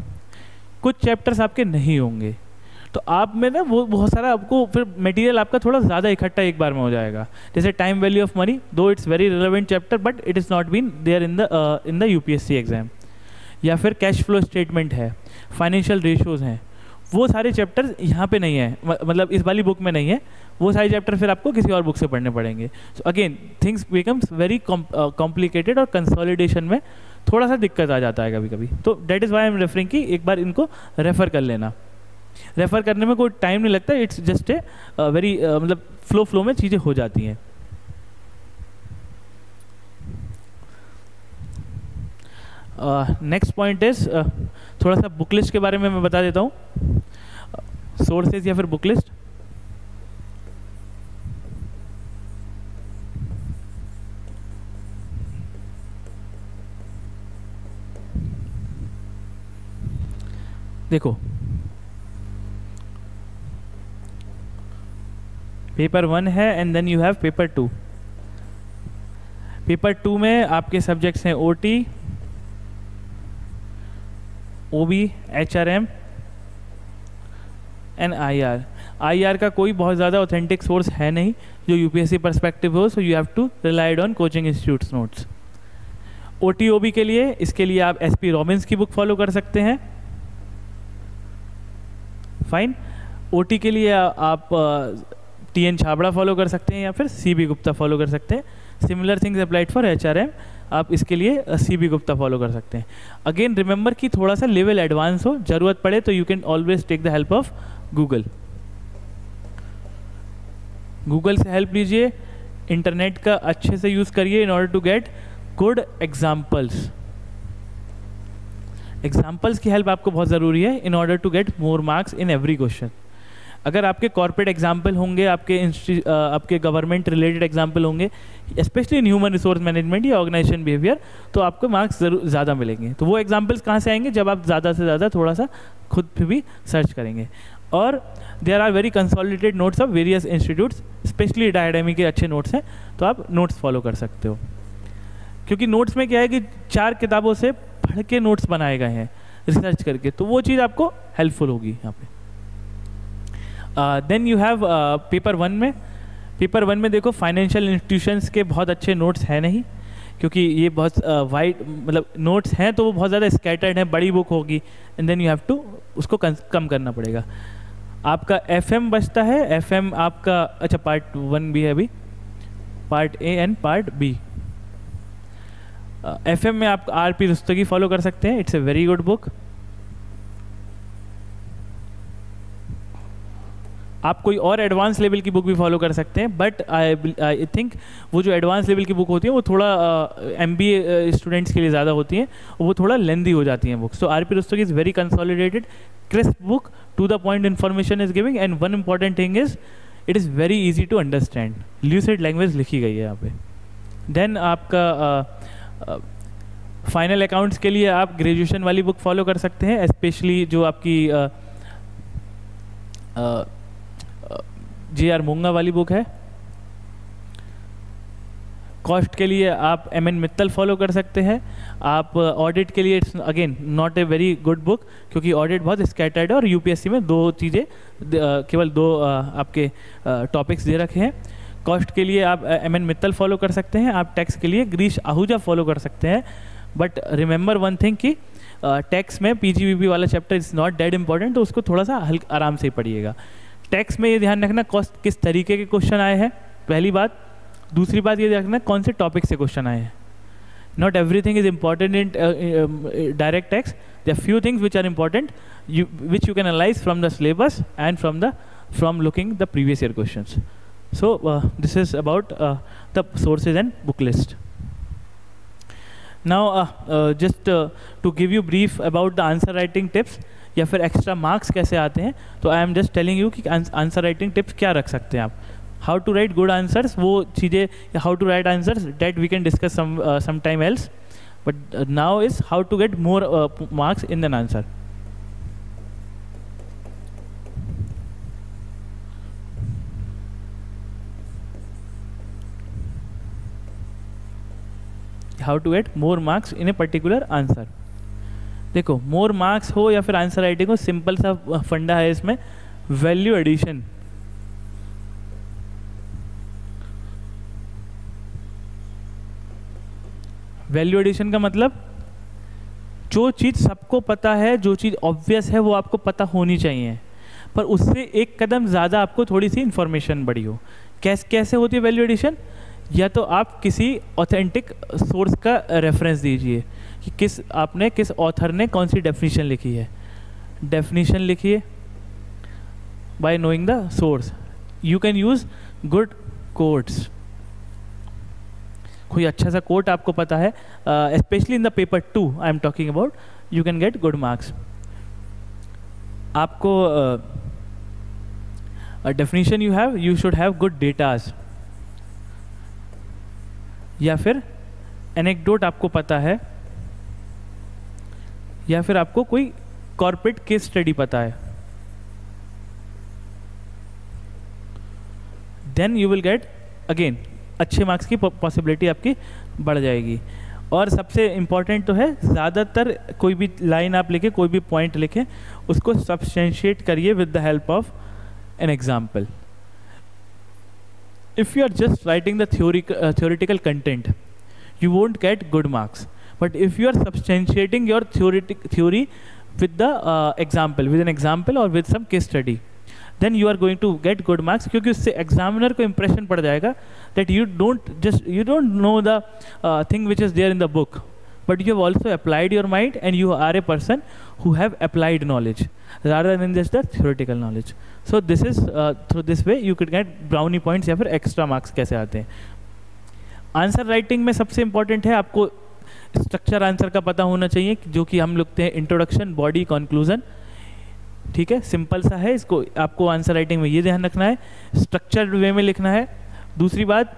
कुछ चैप्टर्स आपके नहीं होंगे, तो आप में ना वो बहुत सारा आपको फिर मटेरियल आपका थोड़ा ज़्यादा इकट्ठा एक बार में हो जाएगा। जैसे time value of money, though it's very relevant chapter but it is not been there in the UPSC exam. या फिर कैश फ्लो स्टेटमेंट है, फाइनेंशियल रेशियोज़ हैं, वो सारे चैप्टर यहाँ पे नहीं है, मतलब इस वाली बुक में नहीं है। वो सारे चैप्टर फिर आपको किसी और बुक से पढ़ने पड़ेंगे। So again things becomes very complicated और कंसोलिडेशन में थोड़ा सा दिक्कत आ जाता है कभी कभी। तो that is why I am referring कि एक बार इनको रेफ़र कर लेना। रेफ़र करने में कोई टाइम नहीं लगता, इट्स जस्ट ए वेरी मतलब फ्लो में चीज़ें हो जाती हैं। नेक्स्ट पॉइंट इज थोड़ा सा बुक लिस्ट के बारे में मैं बता देता हूँ, सोर्सेज या फिर बुक लिस्ट। देखो पेपर 1 है and then you have paper 2। Paper 2 में आपके सब्जेक्ट्स हैं OT, OB, HRM and IR। IR का कोई बहुत ज़्यादा ऑथेंटिक सोर्स है नहीं जो UPSC परस्पेक्टिव हो, so you have to relied on coaching institutes notes. OT OB के लिए, इसके लिए आप SP रॉबिन्स की बुक फॉलो कर सकते हैं, फाइन। OT के लिए आप TN छाबड़ा फॉलो कर सकते हैं या फिर CB गुप्ता फॉलो कर सकते हैं। Similar things applied for HRM, आप इसके लिए CB गुप्ता फॉलो कर सकते हैं। अगेन रिमेंबर कि थोड़ा सा लेवल एडवांस हो, ज़रूरत पड़े तो you can always take the help of Google. Google से हेल्प लीजिए, इंटरनेट का अच्छे से यूज़ करिए in order to get good examples. Examples की हेल्प आपको बहुत ज़रूरी है in order to get more marks in every question. अगर आपके कॉर्पोरेट एग्जाम्पल होंगे, आपके गवर्नमेंट रिलेटेड एग्जाम्पल होंगे, specially in human resource management या ऑर्गेनाइजेशन बिहेवियर, तो आपको मार्क्स ज़्यादा मिलेंगे। तो वो एग्जाम्पल्स कहाँ से आएंगे, जब आप ज़्यादा से ज़्यादा थोड़ा सा खुद पे भी सर्च करेंगे। और there are very consolidated notes of various institutes, specially डायडेमी के अच्छे नोट्स हैं, तो आप नोट्स फॉलो कर सकते हो। क्योंकि नोट्स में क्या है कि 4 किताबों से पढ़ के नोट्स बनाए गए हैं रिसर्च करके, तो वो चीज़ आपको हेल्पफुल होगी यहाँ पे। देन यू हैव पेपर 1 में देखो फाइनेंशियल इंस्टीट्यूशंस के बहुत अच्छे नोट्स हैं नहीं, क्योंकि ये बहुत वाइड मतलब नोट्स हैं तो वो बहुत ज़्यादा स्कैटर्ड हैं, बड़ी बुक होगी, and then you have to उसको कम करना पड़ेगा। आपका FM बचता है, FM आपका, अच्छा पार्ट 1 भी है अभी, part A and part B। FM में आप RP रुस्तगी फॉलो कर सकते हैं, it's a very good book. आप कोई और एडवांस लेवल की बुक भी फॉलो कर सकते हैं, बट आई थिंक वो जो एडवांस लेवल की बुक होती है वो थोड़ा MBA स्टूडेंट्स के लिए ज़्यादा होती हैं, वो थोड़ा लेंदी हो जाती हैं बुक्स। तो RP Rustagi is very consolidated, crisp book, to the point information is giving, and one important thing is it is very easy to understand, lucid language लिखी गई है यहाँ पे। देन आपका फाइनल अकाउंट्स के लिए आप ग्रेजुएशन वाली बुक फॉलो कर सकते हैं, स्पेशली जो आपकी JR मोंगा वाली बुक है। कॉस्ट के लिए आप MN मित्तल फॉलो कर सकते हैं। आप ऑडिट के लिए it's again not a very good book, क्योंकि ऑडिट बहुत स्कैटर्ड है और UPSC में दो चीज़ें केवल दो आपके टॉपिक्स दे रखे हैं। कॉस्ट के लिए आप MN मित्तल फॉलो कर सकते हैं। आप टैक्स के लिए गिरीश आहूजा फॉलो कर सकते हैं। बट रिमेंबर वन थिंग कि टैक्स में PGBP वाला chapter is not dead important, तो उसको थोड़ा सा आराम से ही पढ़िएगा। टैक्स में ये ध्यान रखना कॉस्ट किस तरीके के क्वेश्चन आए हैं, पहली बात। दूसरी बात ये रखना कौन से टॉपिक से क्वेश्चन आए हैं। Not everything is important in direct tax, there are few things which are important which you can analyse from the syllabus and from looking the previous year questions. So this is about the sources and book list. Now just to give you brief about the answer writing tips या फिर एक्स्ट्रा मार्क्स कैसे आते हैं, तो I am just telling you कि आंसर राइटिंग टिप्स क्या रख सकते हैं आप। How to write good answers, वो चीज़ें, how to write answers that we can discuss some time else, but now is how to get more marks in an answer. How to get more marks in a particular answer. देखो, मोर मार्क्स हो या फिर आंसर राइटिंग हो, सिंपल सा फंडा है इसमें, वैल्यू एडिशन। वैल्यू एडिशन का मतलब जो चीज़ सबको पता है, जो चीज़ ऑब्वियस है वो आपको पता होनी चाहिए, पर उससे एक कदम ज़्यादा आपको थोड़ी सी इंफॉर्मेशन बढ़ी हो। कैसे होती है वैल्यू एडिशन? या तो आप किसी ऑथेंटिक सोर्स का रेफरेंस दीजिए कि किस ऑथर ने कौन सी डेफिनेशन लिखी है। डेफिनेशन लिखिए by knowing the source. You can use good quotes. कोई अच्छा सा कोट आपको पता है, specially in the paper 2 I am talking about, you can get good marks. आपको definition you should have good datas, या फिर एनेक्डोट आपको पता है, या फिर आपको कोई कॉर्पोरेट केस स्टडी पता है, then you will get again अच्छे मार्क्स की पॉसिबिलिटी आपकी बढ़ जाएगी। और सबसे इम्पॉर्टेंट तो है, ज़्यादातर कोई भी लाइन आप लिखें, कोई भी पॉइंट लिखें, उसको सब्सटेंशिएट करिए with the help of an example. If you are just writing the theoretical content, you won't get good marks. But if you are substantiating your theory with the example, with an example or with some case study, then you are going to get good marks, क्योंकि उससे examiner को impression पड़ जाएगा that you don't know the thing which is there in the book, but you have also applied your mind and you are a person who have applied knowledge rather than just the theoretical knowledge. So this is through this way you could get brownie points या फिर extra marks कैसे आते हैं। आंसर राइटिंग में सबसे इम्पॉर्टेंट है आपको स्ट्रक्चर आंसर का पता होना चाहिए, जो कि हम लिखते हैं इंट्रोडक्शन, बॉडी, कंक्लूजन। ठीक है, सिंपल सा है, इसको आपको आंसर राइटिंग में ये ध्यान रखना है, स्ट्रक्चर्ड वे में लिखना है। दूसरी बात,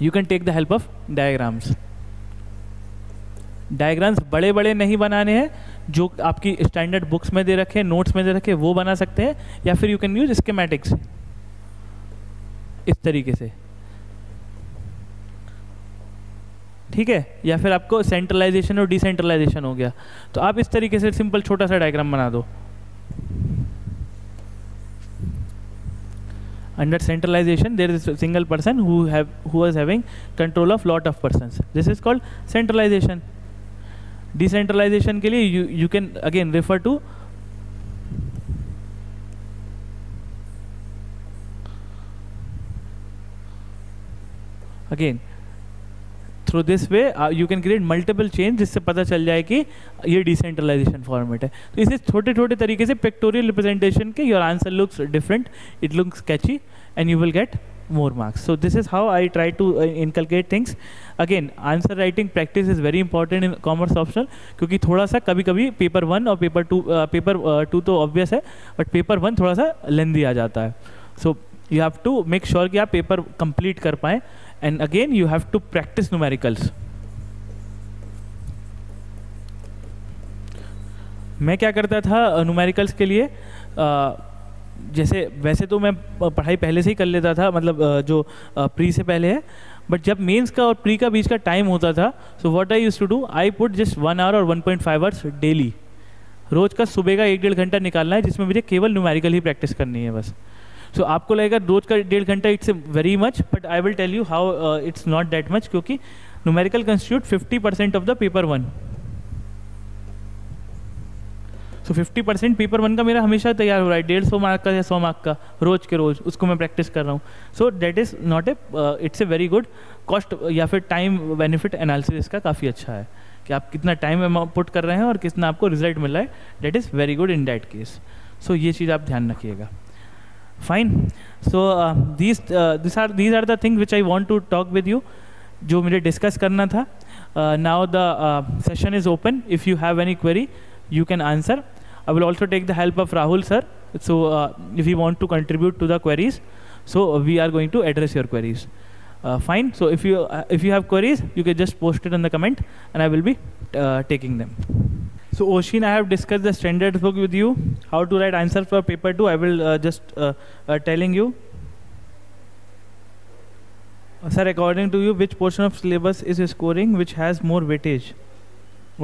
you can take the help of diagrams. Diagrams बड़े बड़े नहीं बनाने हैं, जो आपकी स्टैंडर्ड बुक्स में दे रखे, नोट्स में दे रखे, वो बना सकते हैं, या फिर यू कैन यूज स्कीमेटिक्स इस तरीके से। ठीक है, या फिर आपको सेंट्रलाइजेशन और डिसेंट्रलाइजेशन हो गया, तो आप इस तरीके से सिंपल छोटा सा डायग्राम बना दो। Under centralization, there is a single person who is having control of lot of persons. This is called centralization. Decentralization के लिए you can again refer to again through this way you can create multiple chain, जिससे पता चल जाए कि ये डिसेंट्रलाइजेशन फॉर्मेट है. तो इसे छोटे छोटे तरीके से पिक्टोरियल रिप्रेजेंटेशन के your answer looks different, it looks Kainchi and you will gate more marks. So this is how I try to inculcate things. Again, answer writing practice is very important in commerce optional, क्योंकि थोड़ा सा कभी कभी पेपर 1 और पेपर 2 तो obvious है, बट पेपर 1 थोड़ा सा लेंदी आ जाता है. So you have to make sure कि आप पेपर कंप्लीट कर पाएँ. And again you have to practice numericals. मैं क्या करता था न्यूमेरिकल्स के लिए, जैसे वैसे तो मैं पढ़ाई पहले से ही कर लेता था, मतलब जो प्री से पहले है, बट जब मेंस का और प्री का बीच का टाइम होता था, so what I used to do, I put just 1 hour और 1.5 आवर्स डेली. रोज का सुबह का 1-1.5 घंटा निकालना है, जिसमें मुझे केवल न्यूमेरिकल ही प्रैक्टिस करनी है बस. सो आपको लगेगा रोज का 1.5 घंटा it's very much, but I will tell you how it's not that much, क्योंकि numerical constitute 50% of the paper 1. तो 50% पेपर 1 का मेरा हमेशा तैयार हो रहा है, 150 मार्क का या 100 मार्क का रोज के रोज, उसको मैं प्रैक्टिस कर रहा हूँ. So that is not a, it's a very good cost या फिर टाइम बेनिफिट एनालिसिस इसका काफ़ी अच्छा है कि आप कितना टाइम पुट कर रहे हैं और कितना आपको रिजल्ट मिल रहा है. That is very good in that case. So ये चीज़ आप ध्यान रखिएगा. Fine. So these are the things which I want to talk with you, जो मुझे डिस्कस करना था. Now the session is open. If you have any query you can answer. I will also take the help of Rahul sir, so if you want to contribute to the queries, so we are going to address your queries. Fine. So if you have queries, you can just post it in the comment and I will be taking them. So Oshin, I have discussed the standard book with you, how to write answers for paper 2. I will just telling you. Sir, according to you, which portion of syllabus is scoring which has more weightage?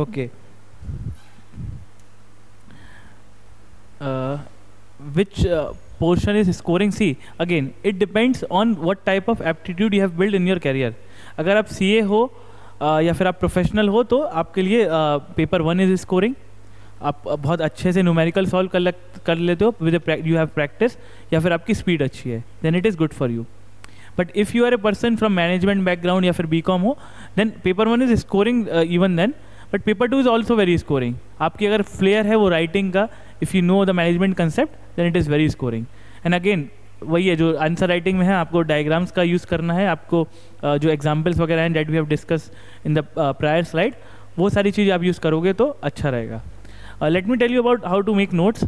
Okay. Which portion is scoring? See, again it depends on what type of aptitude you have built in your career. अगर आप CA हो या फिर आप प्रोफेशनल हो, तो आपके लिए पेपर 1 इज स्कोरिंग. आप बहुत अच्छे से न्यूमेरिकल सॉल्व कर लेते हो विद यू हैव प्रैक्टिस, या फिर आपकी स्पीड अच्छी है, then it is good for you. But if you are a person from management background या फिर BCom हो, then paper 1 is scoring even then, but paper 2 is also very scoring. आपकी अगर फ्लेयर है वो राइटिंग का, if you know the management concept, then it is very scoring. And again वही है जो आंसर राइटिंग में है, आपको डायग्राम्स का यूज़ करना है, आपको जो एग्जाम्पल्स वगैरह हैं that we have discuss in the prior slide, वो सारी चीज़ आप यूज़ करोगे तो अच्छा रहेगा. Let me tell you about how to make notes.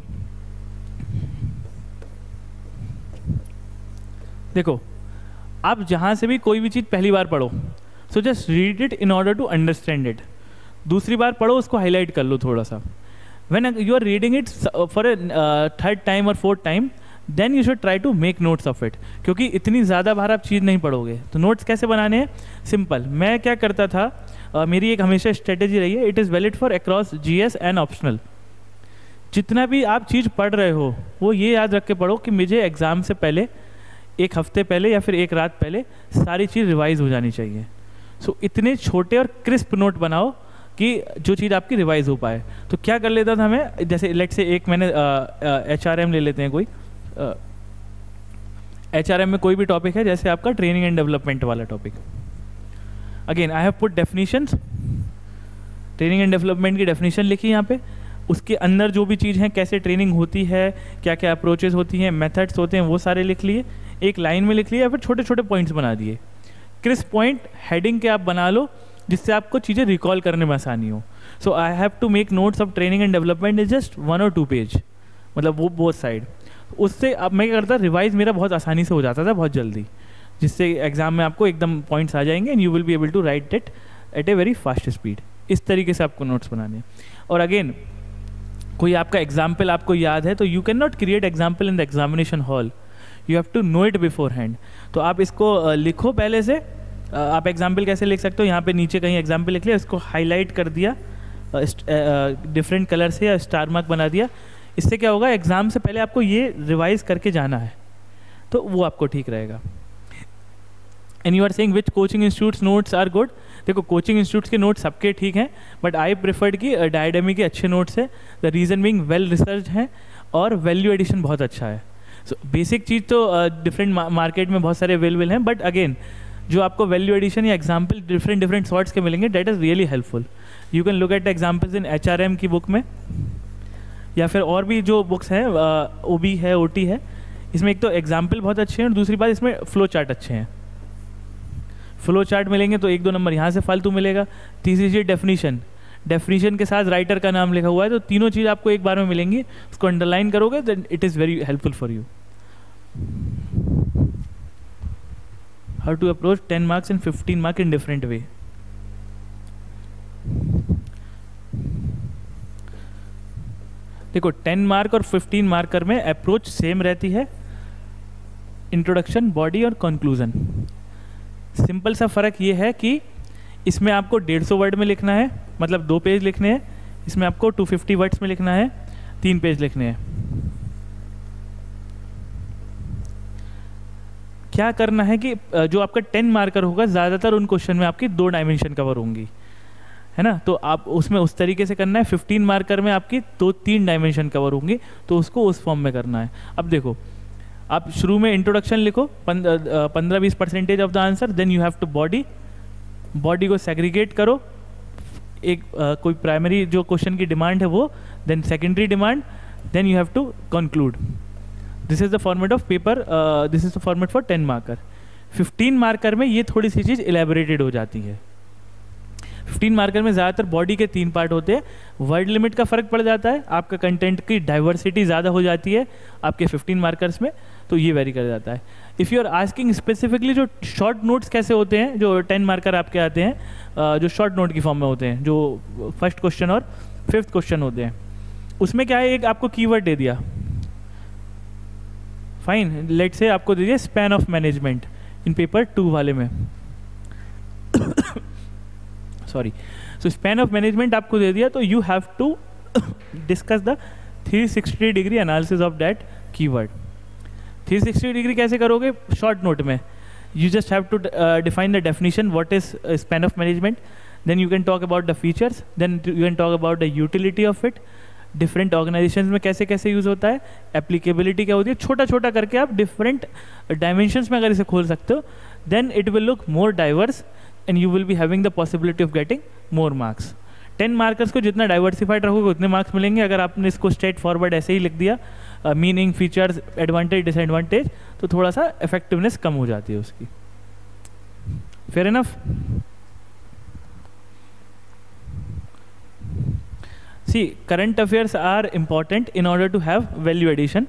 देखो, आप जहाँ से भी कोई भी चीज़ पहली बार पढ़ो, so just read it in order to understand it. दूसरी बार पढ़ो, उसको हाईलाइट कर लो थोड़ा सा. When you are reading it for a third time or fourth time, then you should try to make notes of it. क्योंकि इतनी ज़्यादा बार आप चीज़ नहीं पढ़ोगे. तो नोट्स कैसे बनाने हैं? सिंपल. मैं क्या करता था, मेरी एक हमेशा स्ट्रेटेजी रही है, it is valid for across GS and optional. जितना भी आप चीज़ पढ़ रहे हो, वो ये याद रख के पढ़ो कि मुझे एग्ज़ाम से पहले, एक हफ्ते पहले या फिर एक रात पहले सारी चीज़ रिवाइज हो जानी चाहिए. सो इतने छोटे और क्रिस्प नोट बनाओ कि जो चीज़ आपकी रिवाइज हो पाए. तो क्या कर लेता था मैं, जैसे लेट से एक मैंने HRM ले लेते हैं, कोई HRM में कोई भी टॉपिक है, जैसे आपका ट्रेनिंग एंड डेवलपमेंट वाला topic. Again I have put definitions. Training and development की डेफिनेशन लिखी यहाँ पे, उसके अंदर जो भी चीज़ है, कैसे ट्रेनिंग होती है, क्या क्या अप्रोचेस होती हैं, मेथड्स होते हैं, वो सारे लिख लिए, एक लाइन में लिख लिए, या फिर छोटे छोटे पॉइंट्स बना दिए. क्रिस्प पॉइंट हेडिंग के आप बना लो, जिससे आपको चीज़ें रिकॉल करने में आसानी हो. So I have to make notes of training and development is just 1 or 2 page, मतलब वो बोथ साइड. उससे अब मैं क्या करता, रिवाइज मेरा बहुत आसानी से हो जाता था, बहुत जल्दी, जिससे एग्जाम में आपको एकदम पॉइंट्स आ जाएंगे and you will be able to write it at a very fast speed. इस तरीके से आपको नोट्स बनाने हैं. और अगेन कोई आपका एग्जाम्पल आपको याद है, तो you can not create example in the examination hall, you have to know it beforehand. तो आप इसको लिखो पहले से. आप एग्जाम्पल कैसे लिख सकते हो, यहाँ पे नीचे कहीं एग्जाम्पल लिख लिया, इसको हाईलाइट कर दिया डिफरेंट कलर से, या स्टार मार्क बना दिया. इससे क्या होगा, एग्ज़ाम से पहले आपको ये रिवाइज करके जाना है, तो वो आपको ठीक रहेगा. And you are saying which coaching institutes notes are good. देखो, कोचिंग इंस्टीट्यूट्स के नोट्स सबके ठीक हैं, बट आई प्रेफर्ड कि डायडेमी के अच्छे नोट्स है. The reason being well research हैं और वैल्यू एडिशन बहुत अच्छा है. सो बेसिक चीज़ तो डिफरेंट मार्केट में बहुत सारे अवेलेबल हैं, बट अगेन जो आपको वैल्यू एडिशन या एग्जाम्पल डिफरेंट सॉर्ट्स के मिलेंगे, that is really helpful. You can look at examples in HRM की बुक में, या फिर और भी जो बुक्स हैं, OB है, OT है. इसमें एक तो एग्जाम्पल बहुत अच्छे हैं और दूसरी बात इसमें फ्लो चार्ट अच्छे हैं. फ्लो चार्ट मिलेंगे तो 1-2 नंबर यहाँ से फालतू मिलेगा. तीसरी चीज़ डेफिनेशन के साथ राइटर का नाम लिखा हुआ है, तो तीनों चीज़ आपको एक बार में मिलेंगी. उसको अंडरलाइन करोगे then it is very helpful for you. How to approach 10 marks and 15 mark in different way. देखो 10 मार्क और 15 मार्कर में अप्रोच सेम रहती है, इंट्रोडक्शन, बॉडी और कंक्लूजन. सिंपल सा फ़र्क ये है कि इसमें आपको 150 वर्ड में लिखना है, मतलब 2 पेज लिखने हैं. इसमें आपको 250 वर्ड्स में लिखना है, 3 पेज लिखने हैं. क्या करना है कि जो आपका 10 मार्कर होगा, ज़्यादातर उन क्वेश्चन में आपकी 2 डायमेंशन कवर होंगी, है ना. तो आप उसमें उस तरीके से करना है. 15 मार्कर में आपकी 2-3 डायमेंशन कवर होंगी, तो उसको उस फॉर्म में करना है. अब देखो, आप शुरू में इंट्रोडक्शन लिखो 15-20% of the answer. Then you have to body को सेग्रीगेट करो. एक कोई प्राइमरी जो क्वेश्चन की डिमांड है वो, then secondary demand, then you have to conclude. This is the format of paper, this is the format for 10 marker. 15 marker में ये थोड़ी सी चीज़ इलेबोरेटेड हो जाती है. 15 मार्कर में ज़्यादातर बॉडी के 3 पार्ट होते हैं. वर्ड लिमिट का फ़र्क पड़ जाता है, आपका कंटेंट की डाइवर्सिटी ज़्यादा हो जाती है आपके 15 मार्कर्स में, तो ये वेरी कर जाता है. If you are asking specifically जो शॉर्ट नोट्स कैसे होते हैं, जो 10 मार्कर आपके आते हैं, जो शॉर्ट नोट की फॉर्म में होते हैं, जो फर्स्ट क्वेश्चन और 5th क्वेश्चन होते हैं, उसमें क्या है, एक आपको कीवर्ड दे दिया. फाइन, लेट से आपको दे दिया span of management in paper 2 वाले में. Sorry, so span of management आपको दे दिया, तो you have to discuss the 360 degree analysis of that keyword. 360 degree कैसे करोगे? शॉर्ट नोट में you just have to define the definition, what is span of management, then you can talk about the features, then you can talk about the utility of it, different organisations में कैसे कैसे यूज़ होता है, एप्लीकेबिलिटी क्या होती है. छोटा छोटा करके आप डिफरेंट डायमेंशंस में अगर इसे खोल सकते हो, then it will look more diverse and you will be having the possibility of getting more marks. 10 markers को जितना डाइवर्सिफाइड रखोगे उतने मार्क्स मिलेंगे. अगर आपने इसको स्ट्रेट फॉरवर्ड ऐसे ही लिख दिया, मीनिंग, फीचर्स, एडवांटेज, डिसएडवांटेज, तो थोड़ा सा इफेक्टिवनेस कम हो जाती है उसकी. Fair enough. See, current affairs are important in order to have value addition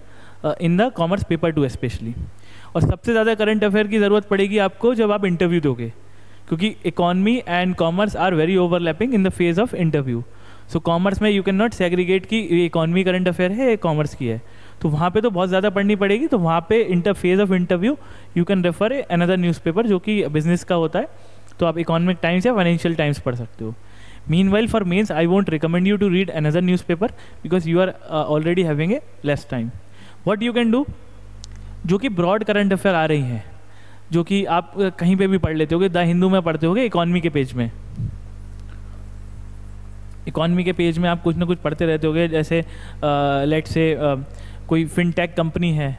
in the commerce paper 2 specially. और सबसे ज़्यादा करंट अफेयर की ज़रूरत पड़ेगी आपको जब आप इंटरव्यू दोगे, क्योंकि economy and commerce are very overlapping in the phase of interview. So commerce में यू कैन नॉट सेग्रीगेट कि ये इकॉनमी करंट अफेयर है, ये कॉमर्स की है, तो वहाँ पे तो बहुत ज़्यादा पढ़नी पड़ेगी. तो वहाँ पे phase of interview you can refer another newspaper जो कि बिजनेस का होता है, तो आप इकोनॉमिक टाइम्स या फाइनेंशियल टाइम्स पढ़ सकते हो. Meanwhile, for mains, I won't recommend you to read another newspaper because you are already having a less time. What you can do, जो कि ब्रॉड करंट अफेयर आ रही हैं, जो कि आप कहीं पे भी पढ़ लेते होगे, द हिंदू में पढ़ते होगे, इकॉनमी के पेज में. इकॉनमी के पेज में आप कुछ ना कुछ पढ़ते रहते होगे, जैसे लेट से कोई फिनटेक कंपनी है,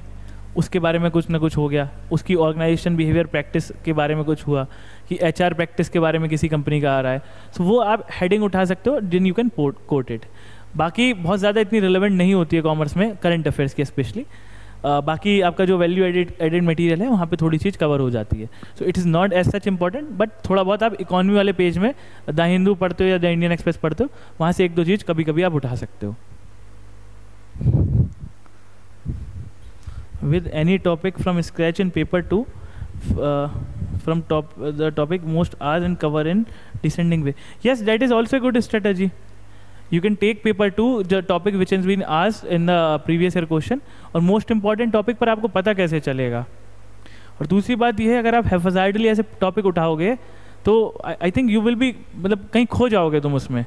उसके बारे में कुछ ना कुछ हो गया, उसकी ऑर्गेनाइजेशन बिहेवियर प्रैक्टिस के बारे में कुछ हुआ, कि HR प्रैक्टिस के बारे में किसी कंपनी का आ रहा है, तो वो आप हेडिंग उठा सकते हो, जिन यू कैन कोट इट. बाकी बहुत ज़्यादा इतनी रिलेवेंट नहीं होती है कॉमर्स में करंट अफेयर्स की स्पेशली. बाकी आपका जो वैल्यू एडेड मटेरियल है वहाँ पे थोड़ी चीज़ कवर हो जाती है. So it is not as such important, but थोड़ा बहुत आप इकॉनमी वाले पेज में द हिंदू पढ़ते हो या द इंडियन एक्सप्रेस पढ़ते हो, वहाँ से 1-2 चीज़ कभी कभी आप उठा सकते हो. With any topic from scratch in paper 2, from the topic most asked and cover in descending way. Yes, that is also a good strategy. You can take paper 2, the topic which has been asked in the previous year question, और most important topic पर आपको पता कैसे चलेगा. और दूसरी बात यह है, अगर आप haphazardly ऐसे टॉपिक उठाओगे तो I think you will B, मतलब कहीं खो जाओगे तुम उसमें.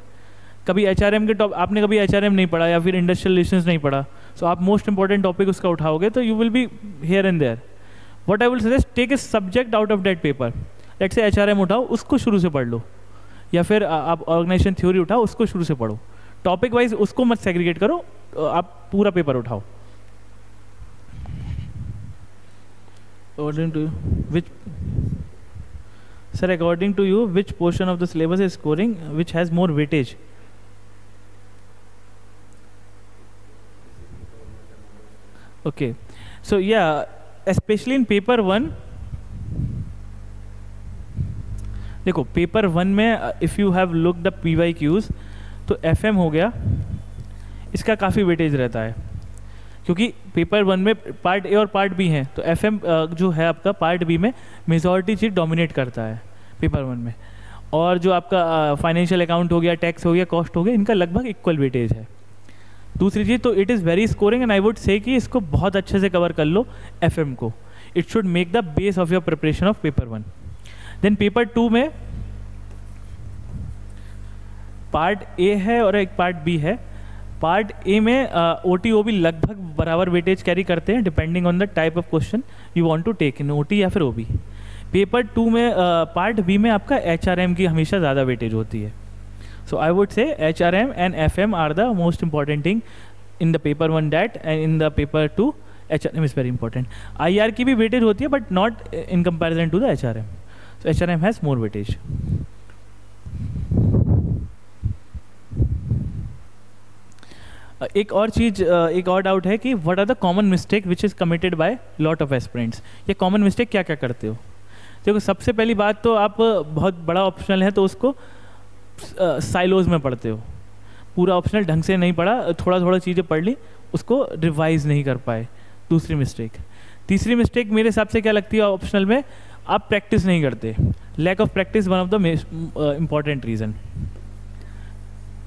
कभी HRM के आपने कभी HRM नहीं पढ़ा या फिर इंडस्ट्रियल रिलेशंस नहीं पढ़ा, सो आप मोस्ट इंपॉर्टेंट टॉपिक उसका उठाओगे तो you will be here and there. What I will suggest, take a subject out of that paper. Let's say HRM उठाओ, उसको शुरू से पढ़ लो, या फिर आप ऑर्गेनाइजेशन थ्योरी उठाओ, उसको शुरू से पढ़ो. टॉपिक वाइज उसको मत सेग्रीगेट करो, आप पूरा पेपर उठाओ. Which Sir, according to you, which portion of the syllabus is scoring which has more weightage? Okay, so yeah, especially in paper 1, देखो पेपर 1 में if you have looked the PYQs तो FM हो गया, इसका काफ़ी वेटेज रहता है क्योंकि पेपर 1 में पार्ट ए और पार्ट बी हैं, तो FM जो है आपका पार्ट बी में मेजॉरिटी चीज़ डोमिनेट करता है पेपर 1 में, और जो आपका फाइनेंशियल अकाउंट हो गया, टैक्स हो गया, कॉस्ट हो गया, इनका लगभग इक्वल वेटेज है। दूसरी चीज़ तो it is very scoring and I would say कि इसको बहुत अच्छे से कवर कर लो FM को, it should make the base of your preparation of paper 1। Then paper 2 में पार्ट ए है और एक पार्ट बी है। पार्ट ए में OT OB लगभग बराबर वेटेज कैरी करते हैं depending on the type of question you want to take in OT या फिर OB। पेपर 2 में पार्ट बी में आपका HRM की हमेशा ज़्यादा वेटेज होती है। So I would say HRM and FM are the most important thing in the paper 1 that and in the paper 2 HRM is very important. IR की भी वेटेज होती है but not in comparison to the HRM। So HRM has more weightage. एक और चीज़, एक और डाउट है कि what are the common mistake which is committed by lot of aspirants. ये कॉमन मिस्टेक क्या क्या करते हो? देखो सबसे पहली बात तो आप बहुत बड़ा ऑप्शनल है तो उसको साइलोज में पढ़ते हो, पूरा ऑप्शनल ढंग से नहीं पढ़ा, थोड़ा थोड़ा चीज़ें पढ़ ली, उसको रिवाइज नहीं कर पाए, दूसरी मिस्टेक। तीसरी मिस्टेक मेरे हिसाब से क्या लगती है ऑप्शनल में, आप प्रैक्टिस नहीं करते। Lack of practice one of the important reason.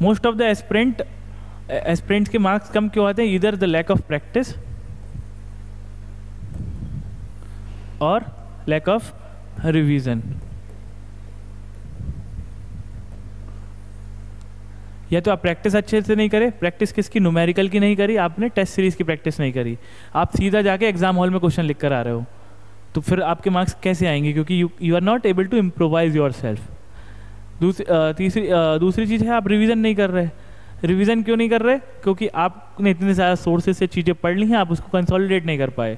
Most of the aspirants के मार्क्स कम क्यों आते हैं? इधर द लैक ऑफ प्रैक्टिस और लैक ऑफ रिवीजन। या तो आप प्रैक्टिस अच्छे से नहीं करे, प्रैक्टिस किसकी? न्यूमेरिकल की नहीं करी आपने, टेस्ट सीरीज की प्रैक्टिस नहीं करी, आप सीधा जाके एग्जाम हॉल में क्वेश्चन लिख कर आ रहे हो, तो फिर आपके मार्क्स कैसे आएंगे? क्योंकि you are not able to improvise yourself. दूसरी चीज़ है आप रिवीजन नहीं कर रहे। रिवीजन क्यों नहीं कर रहे? क्योंकि आपने इतने सारे सोर्सेज से चीज़ें पढ़ ली हैं, आप उसको कंसोलिडेट नहीं कर पाए।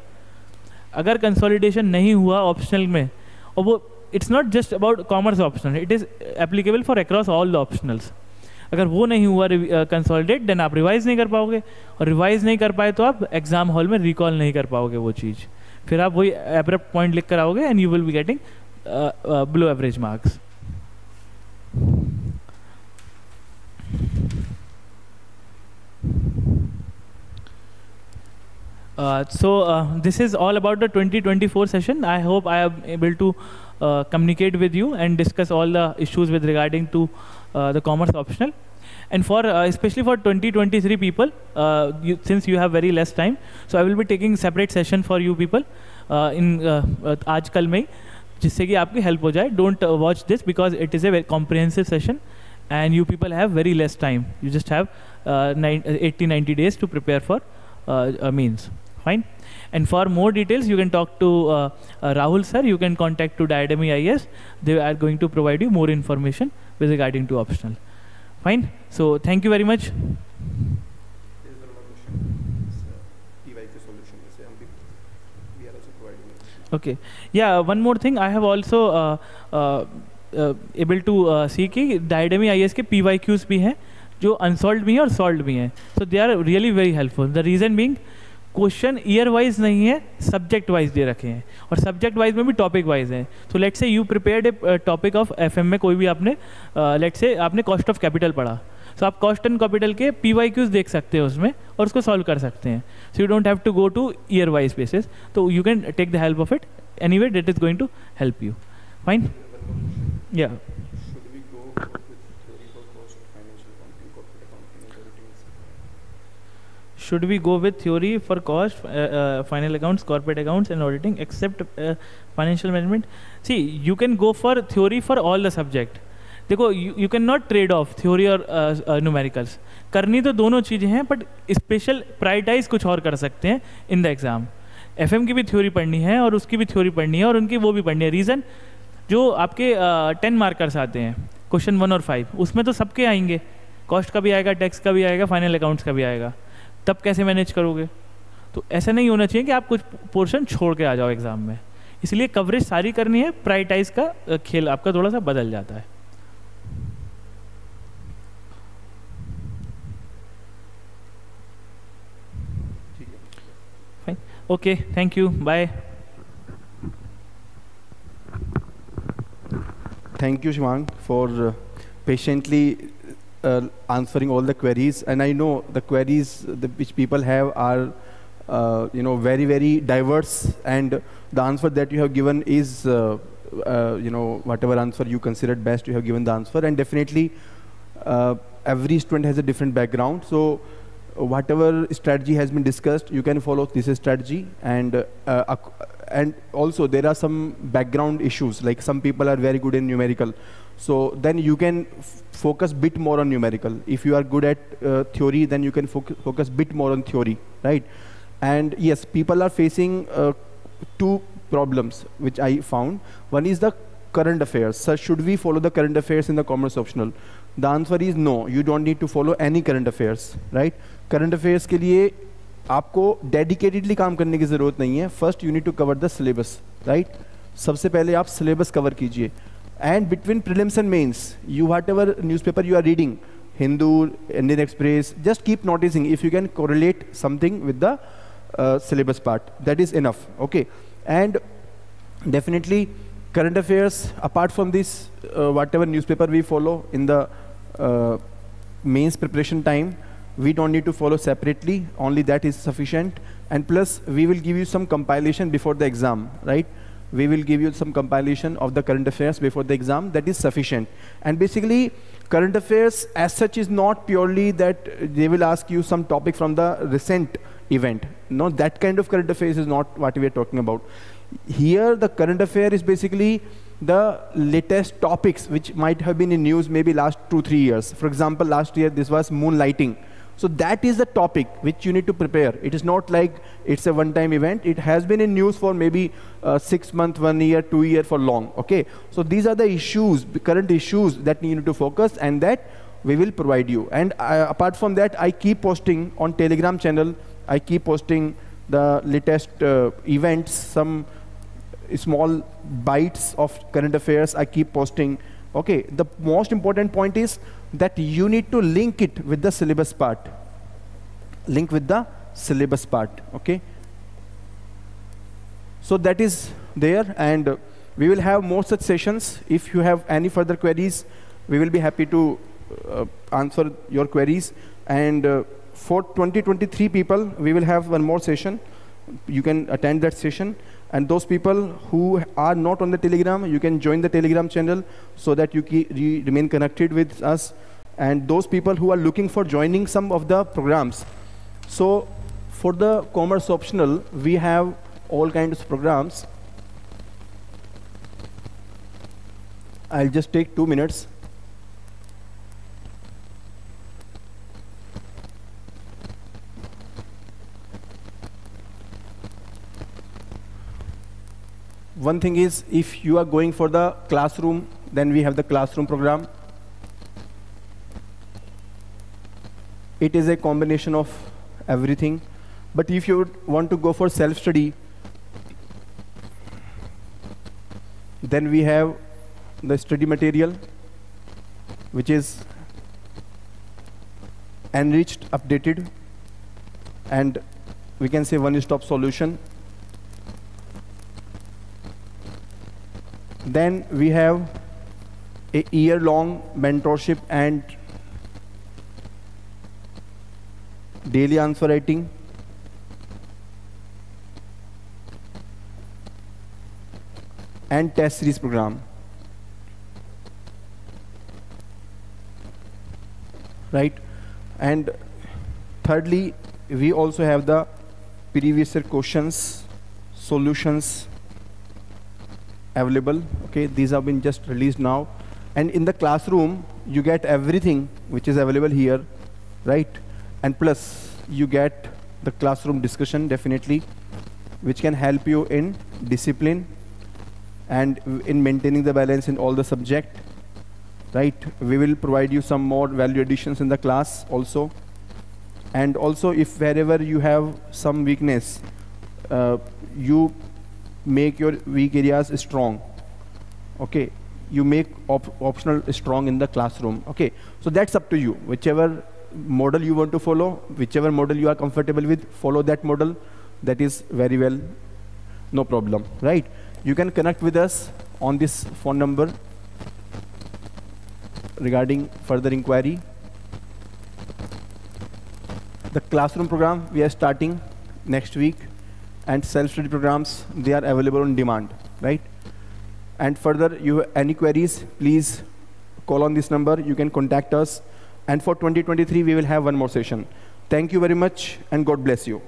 अगर कंसोलिडेशन नहीं हुआ ऑप्शनल में, और वो it's not just about commerce optional, it is applicable for across all the optionals. अगर वो नहीं हुआ कंसोलिडेट, देन आप रिवाइज नहीं कर पाओगे, और रिवाइज नहीं कर पाए तो आप एग्जाम हॉल में रिकॉल नहीं कर पाओगे वो चीज़, फिर आप वही एब्रप्ट पॉइंट लिख कर आओगे and you will be getting below average marks. This is all about the 2024 session. I hope I am able to communicate with you and discuss all the issues with regarding to the commerce optional. And for especially for 2023 people, since you have very less time, so I will be taking separate session for you people in आज कल में, जिससे कि आपकी help हो जाए. Don't watch this because it is a very comprehensive session and you people have very less time. You just have 80-90 days to prepare for means. Fine. And for more details, you can talk to Rahul sir. You can contact to Diademy IS. They are going to provide you more information with regarding to optional. Fine. So thank you very much. Okay. Yeah. One more thing. I have also able to see कि Diademy IS के PYQs भी हैं, जो अनसॉल्व भी हैं और सॉल्व भी हैं. So they are really very helpful. The reason being, question year wise नहीं है, सब्जेक्ट वाइज दे रखे हैं, और सब्जेक्ट वाइज में भी टॉपिक वाइज हैं. तो let's say you prepared A topic of FM में कोई भी आपने लेट्स से आपने कॉस्ट ऑफ कैपिटल पढ़ा, तो आप कॉस्ट एंड कैपिटल के PYQs देख सकते हैं उसमें और उसको सॉल्व कर सकते हैं. So you don't have to go to year wise basis, तो you can take the help of it anyway. That is going to help you. Fine. या should we go with theory for cost, final accounts, corporate accounts and auditing except financial management? See, you can go for theory for all the subject. देखो, you can not trade off theory और numericals. करनी तो दोनों चीज़ें हैं, बट स्पेशल प्रायोरिटाइज कुछ और कर सकते हैं इन द एग्ज़ाम. FM की भी थ्योरी पढ़नी है और उसकी भी थ्योरी पढ़नी है और उनकी वो भी पढ़नी है. रीज़न, जो आपके 10 मार्कर्स आते हैं क्वेश्चन 1 और 5, उसमें तो सबके आएंगे, कॉस्ट का भी आएगा, टैक्स का भी आएगा, फाइनल अकाउंट्स का भी आएगा. तब कैसे मैनेज करोगे? तो ऐसा नहीं होना चाहिए कि आप कुछ पोर्शन छोड़ के आ जाओ एग्जाम में. इसलिए कवरेज सारी करनी है, प्रायोरिटाइज का खेल आपका थोड़ा सा बदल जाता है। Fine, okay, thank you, bye. Thank you, Shivang, for patiently answering all the queries. And I know the queries which people have are, very, very diverse. And the answer that you have given is, whatever answer you considered best, you have given the answer. And definitely, every student has a different background. So whatever strategy has been discussed, you can follow this strategy. And also there are some background issues, like some people are very good in numerical, so then you can focus bit more on numerical. If you are good at theory, then you can focus bit more on theory, right? And yes, people are facing two problems which I found. One is the current affairs. So should we follow the current affairs in the commerce optional? The answer is no, you don't need to follow any current affairs, right? Current affairs के लिए आपको डेडिकेटेडली काम करने की ज़रूरत नहीं है. First you need to cover the syllabus, right? सबसे पहले आप सिलेबस कवर कीजिए. And between prelims and mains, you whatever newspaper you are reading, Hindu, Indian Express, just keep noticing if you can correlate something with the syllabus part. That is enough, okay? And definitely current affairs, apart from this, whatever newspaper we follow in the mains preparation time, we don't need to follow separately, only that is sufficient. And plus we will give you some compilation before the exam, right? We will give you some compilation of the current affairs before the exam, that is sufficient. And basically current affairs as such is not purely that they will ask you some topic from the recent event. No, that kind of current affairs is not what we are talking about. Here the current affair is basically the latest topics which might have been in news maybe last 2-3 years. For example, last year this was moonlighting. So that is the topic which you need to prepare. It is not like it's a one-time event. It has been in news for maybe 6 months, 1 year, 2 years, for long, okay? So these are the issues, the current issues that you need to focus, and that we will provide you. And apart from that, I keep posting on Telegram channel, I keep posting the latest events, some small bites of current affairs I keep posting. Okay, the most important point is that you need to link it with the syllabus part. Link with the syllabus part, okay? So that is there, and we will have more such sessions. If you have any further queries, we will be happy to answer your queries. And for 2023 people, we will have one more session. You can attend that session. And those people who are not on the Telegram, you can join the Telegram channel so that you remain connected with us. And those people who are looking for joining some of the programs. So for the commerce optional, we have all kinds of programs. I'll just take 2 minutes. One thing is, if you are going for the classroom, then we have the classroom program. It is a combination of everything. But if you want to go for self-study, then we have the study material, which is enriched, updated, and we can say one-stop solution. Then we have a year-long mentorship and daily answer writing. And test series program. Right? And thirdly, we also have the previous year questions, solutions available. Okay, these have been just released now. And in the classroom, you get everything which is available here, right? And plus, you get the classroom discussion, definitely, which can help you in discipline and in maintaining the balance in all the subject, right? We will provide you some more value additions in the class also. And also, if wherever you have some weakness, you make your weak areas strong. Okay, you make optional strong in the classroom. Okay, so that's up to you. Whichever model you want to follow, whichever model you are comfortable with, follow that model. That is very well, no problem, right? You can connect with us on this phone number regarding further inquiry. The classroom program we are starting next week, and self-study programs, they are available on demand, right? And further, you have any queries, please call on this number. You can contact us. And for 2023, we will have one more session. Thank you very much, and God bless you.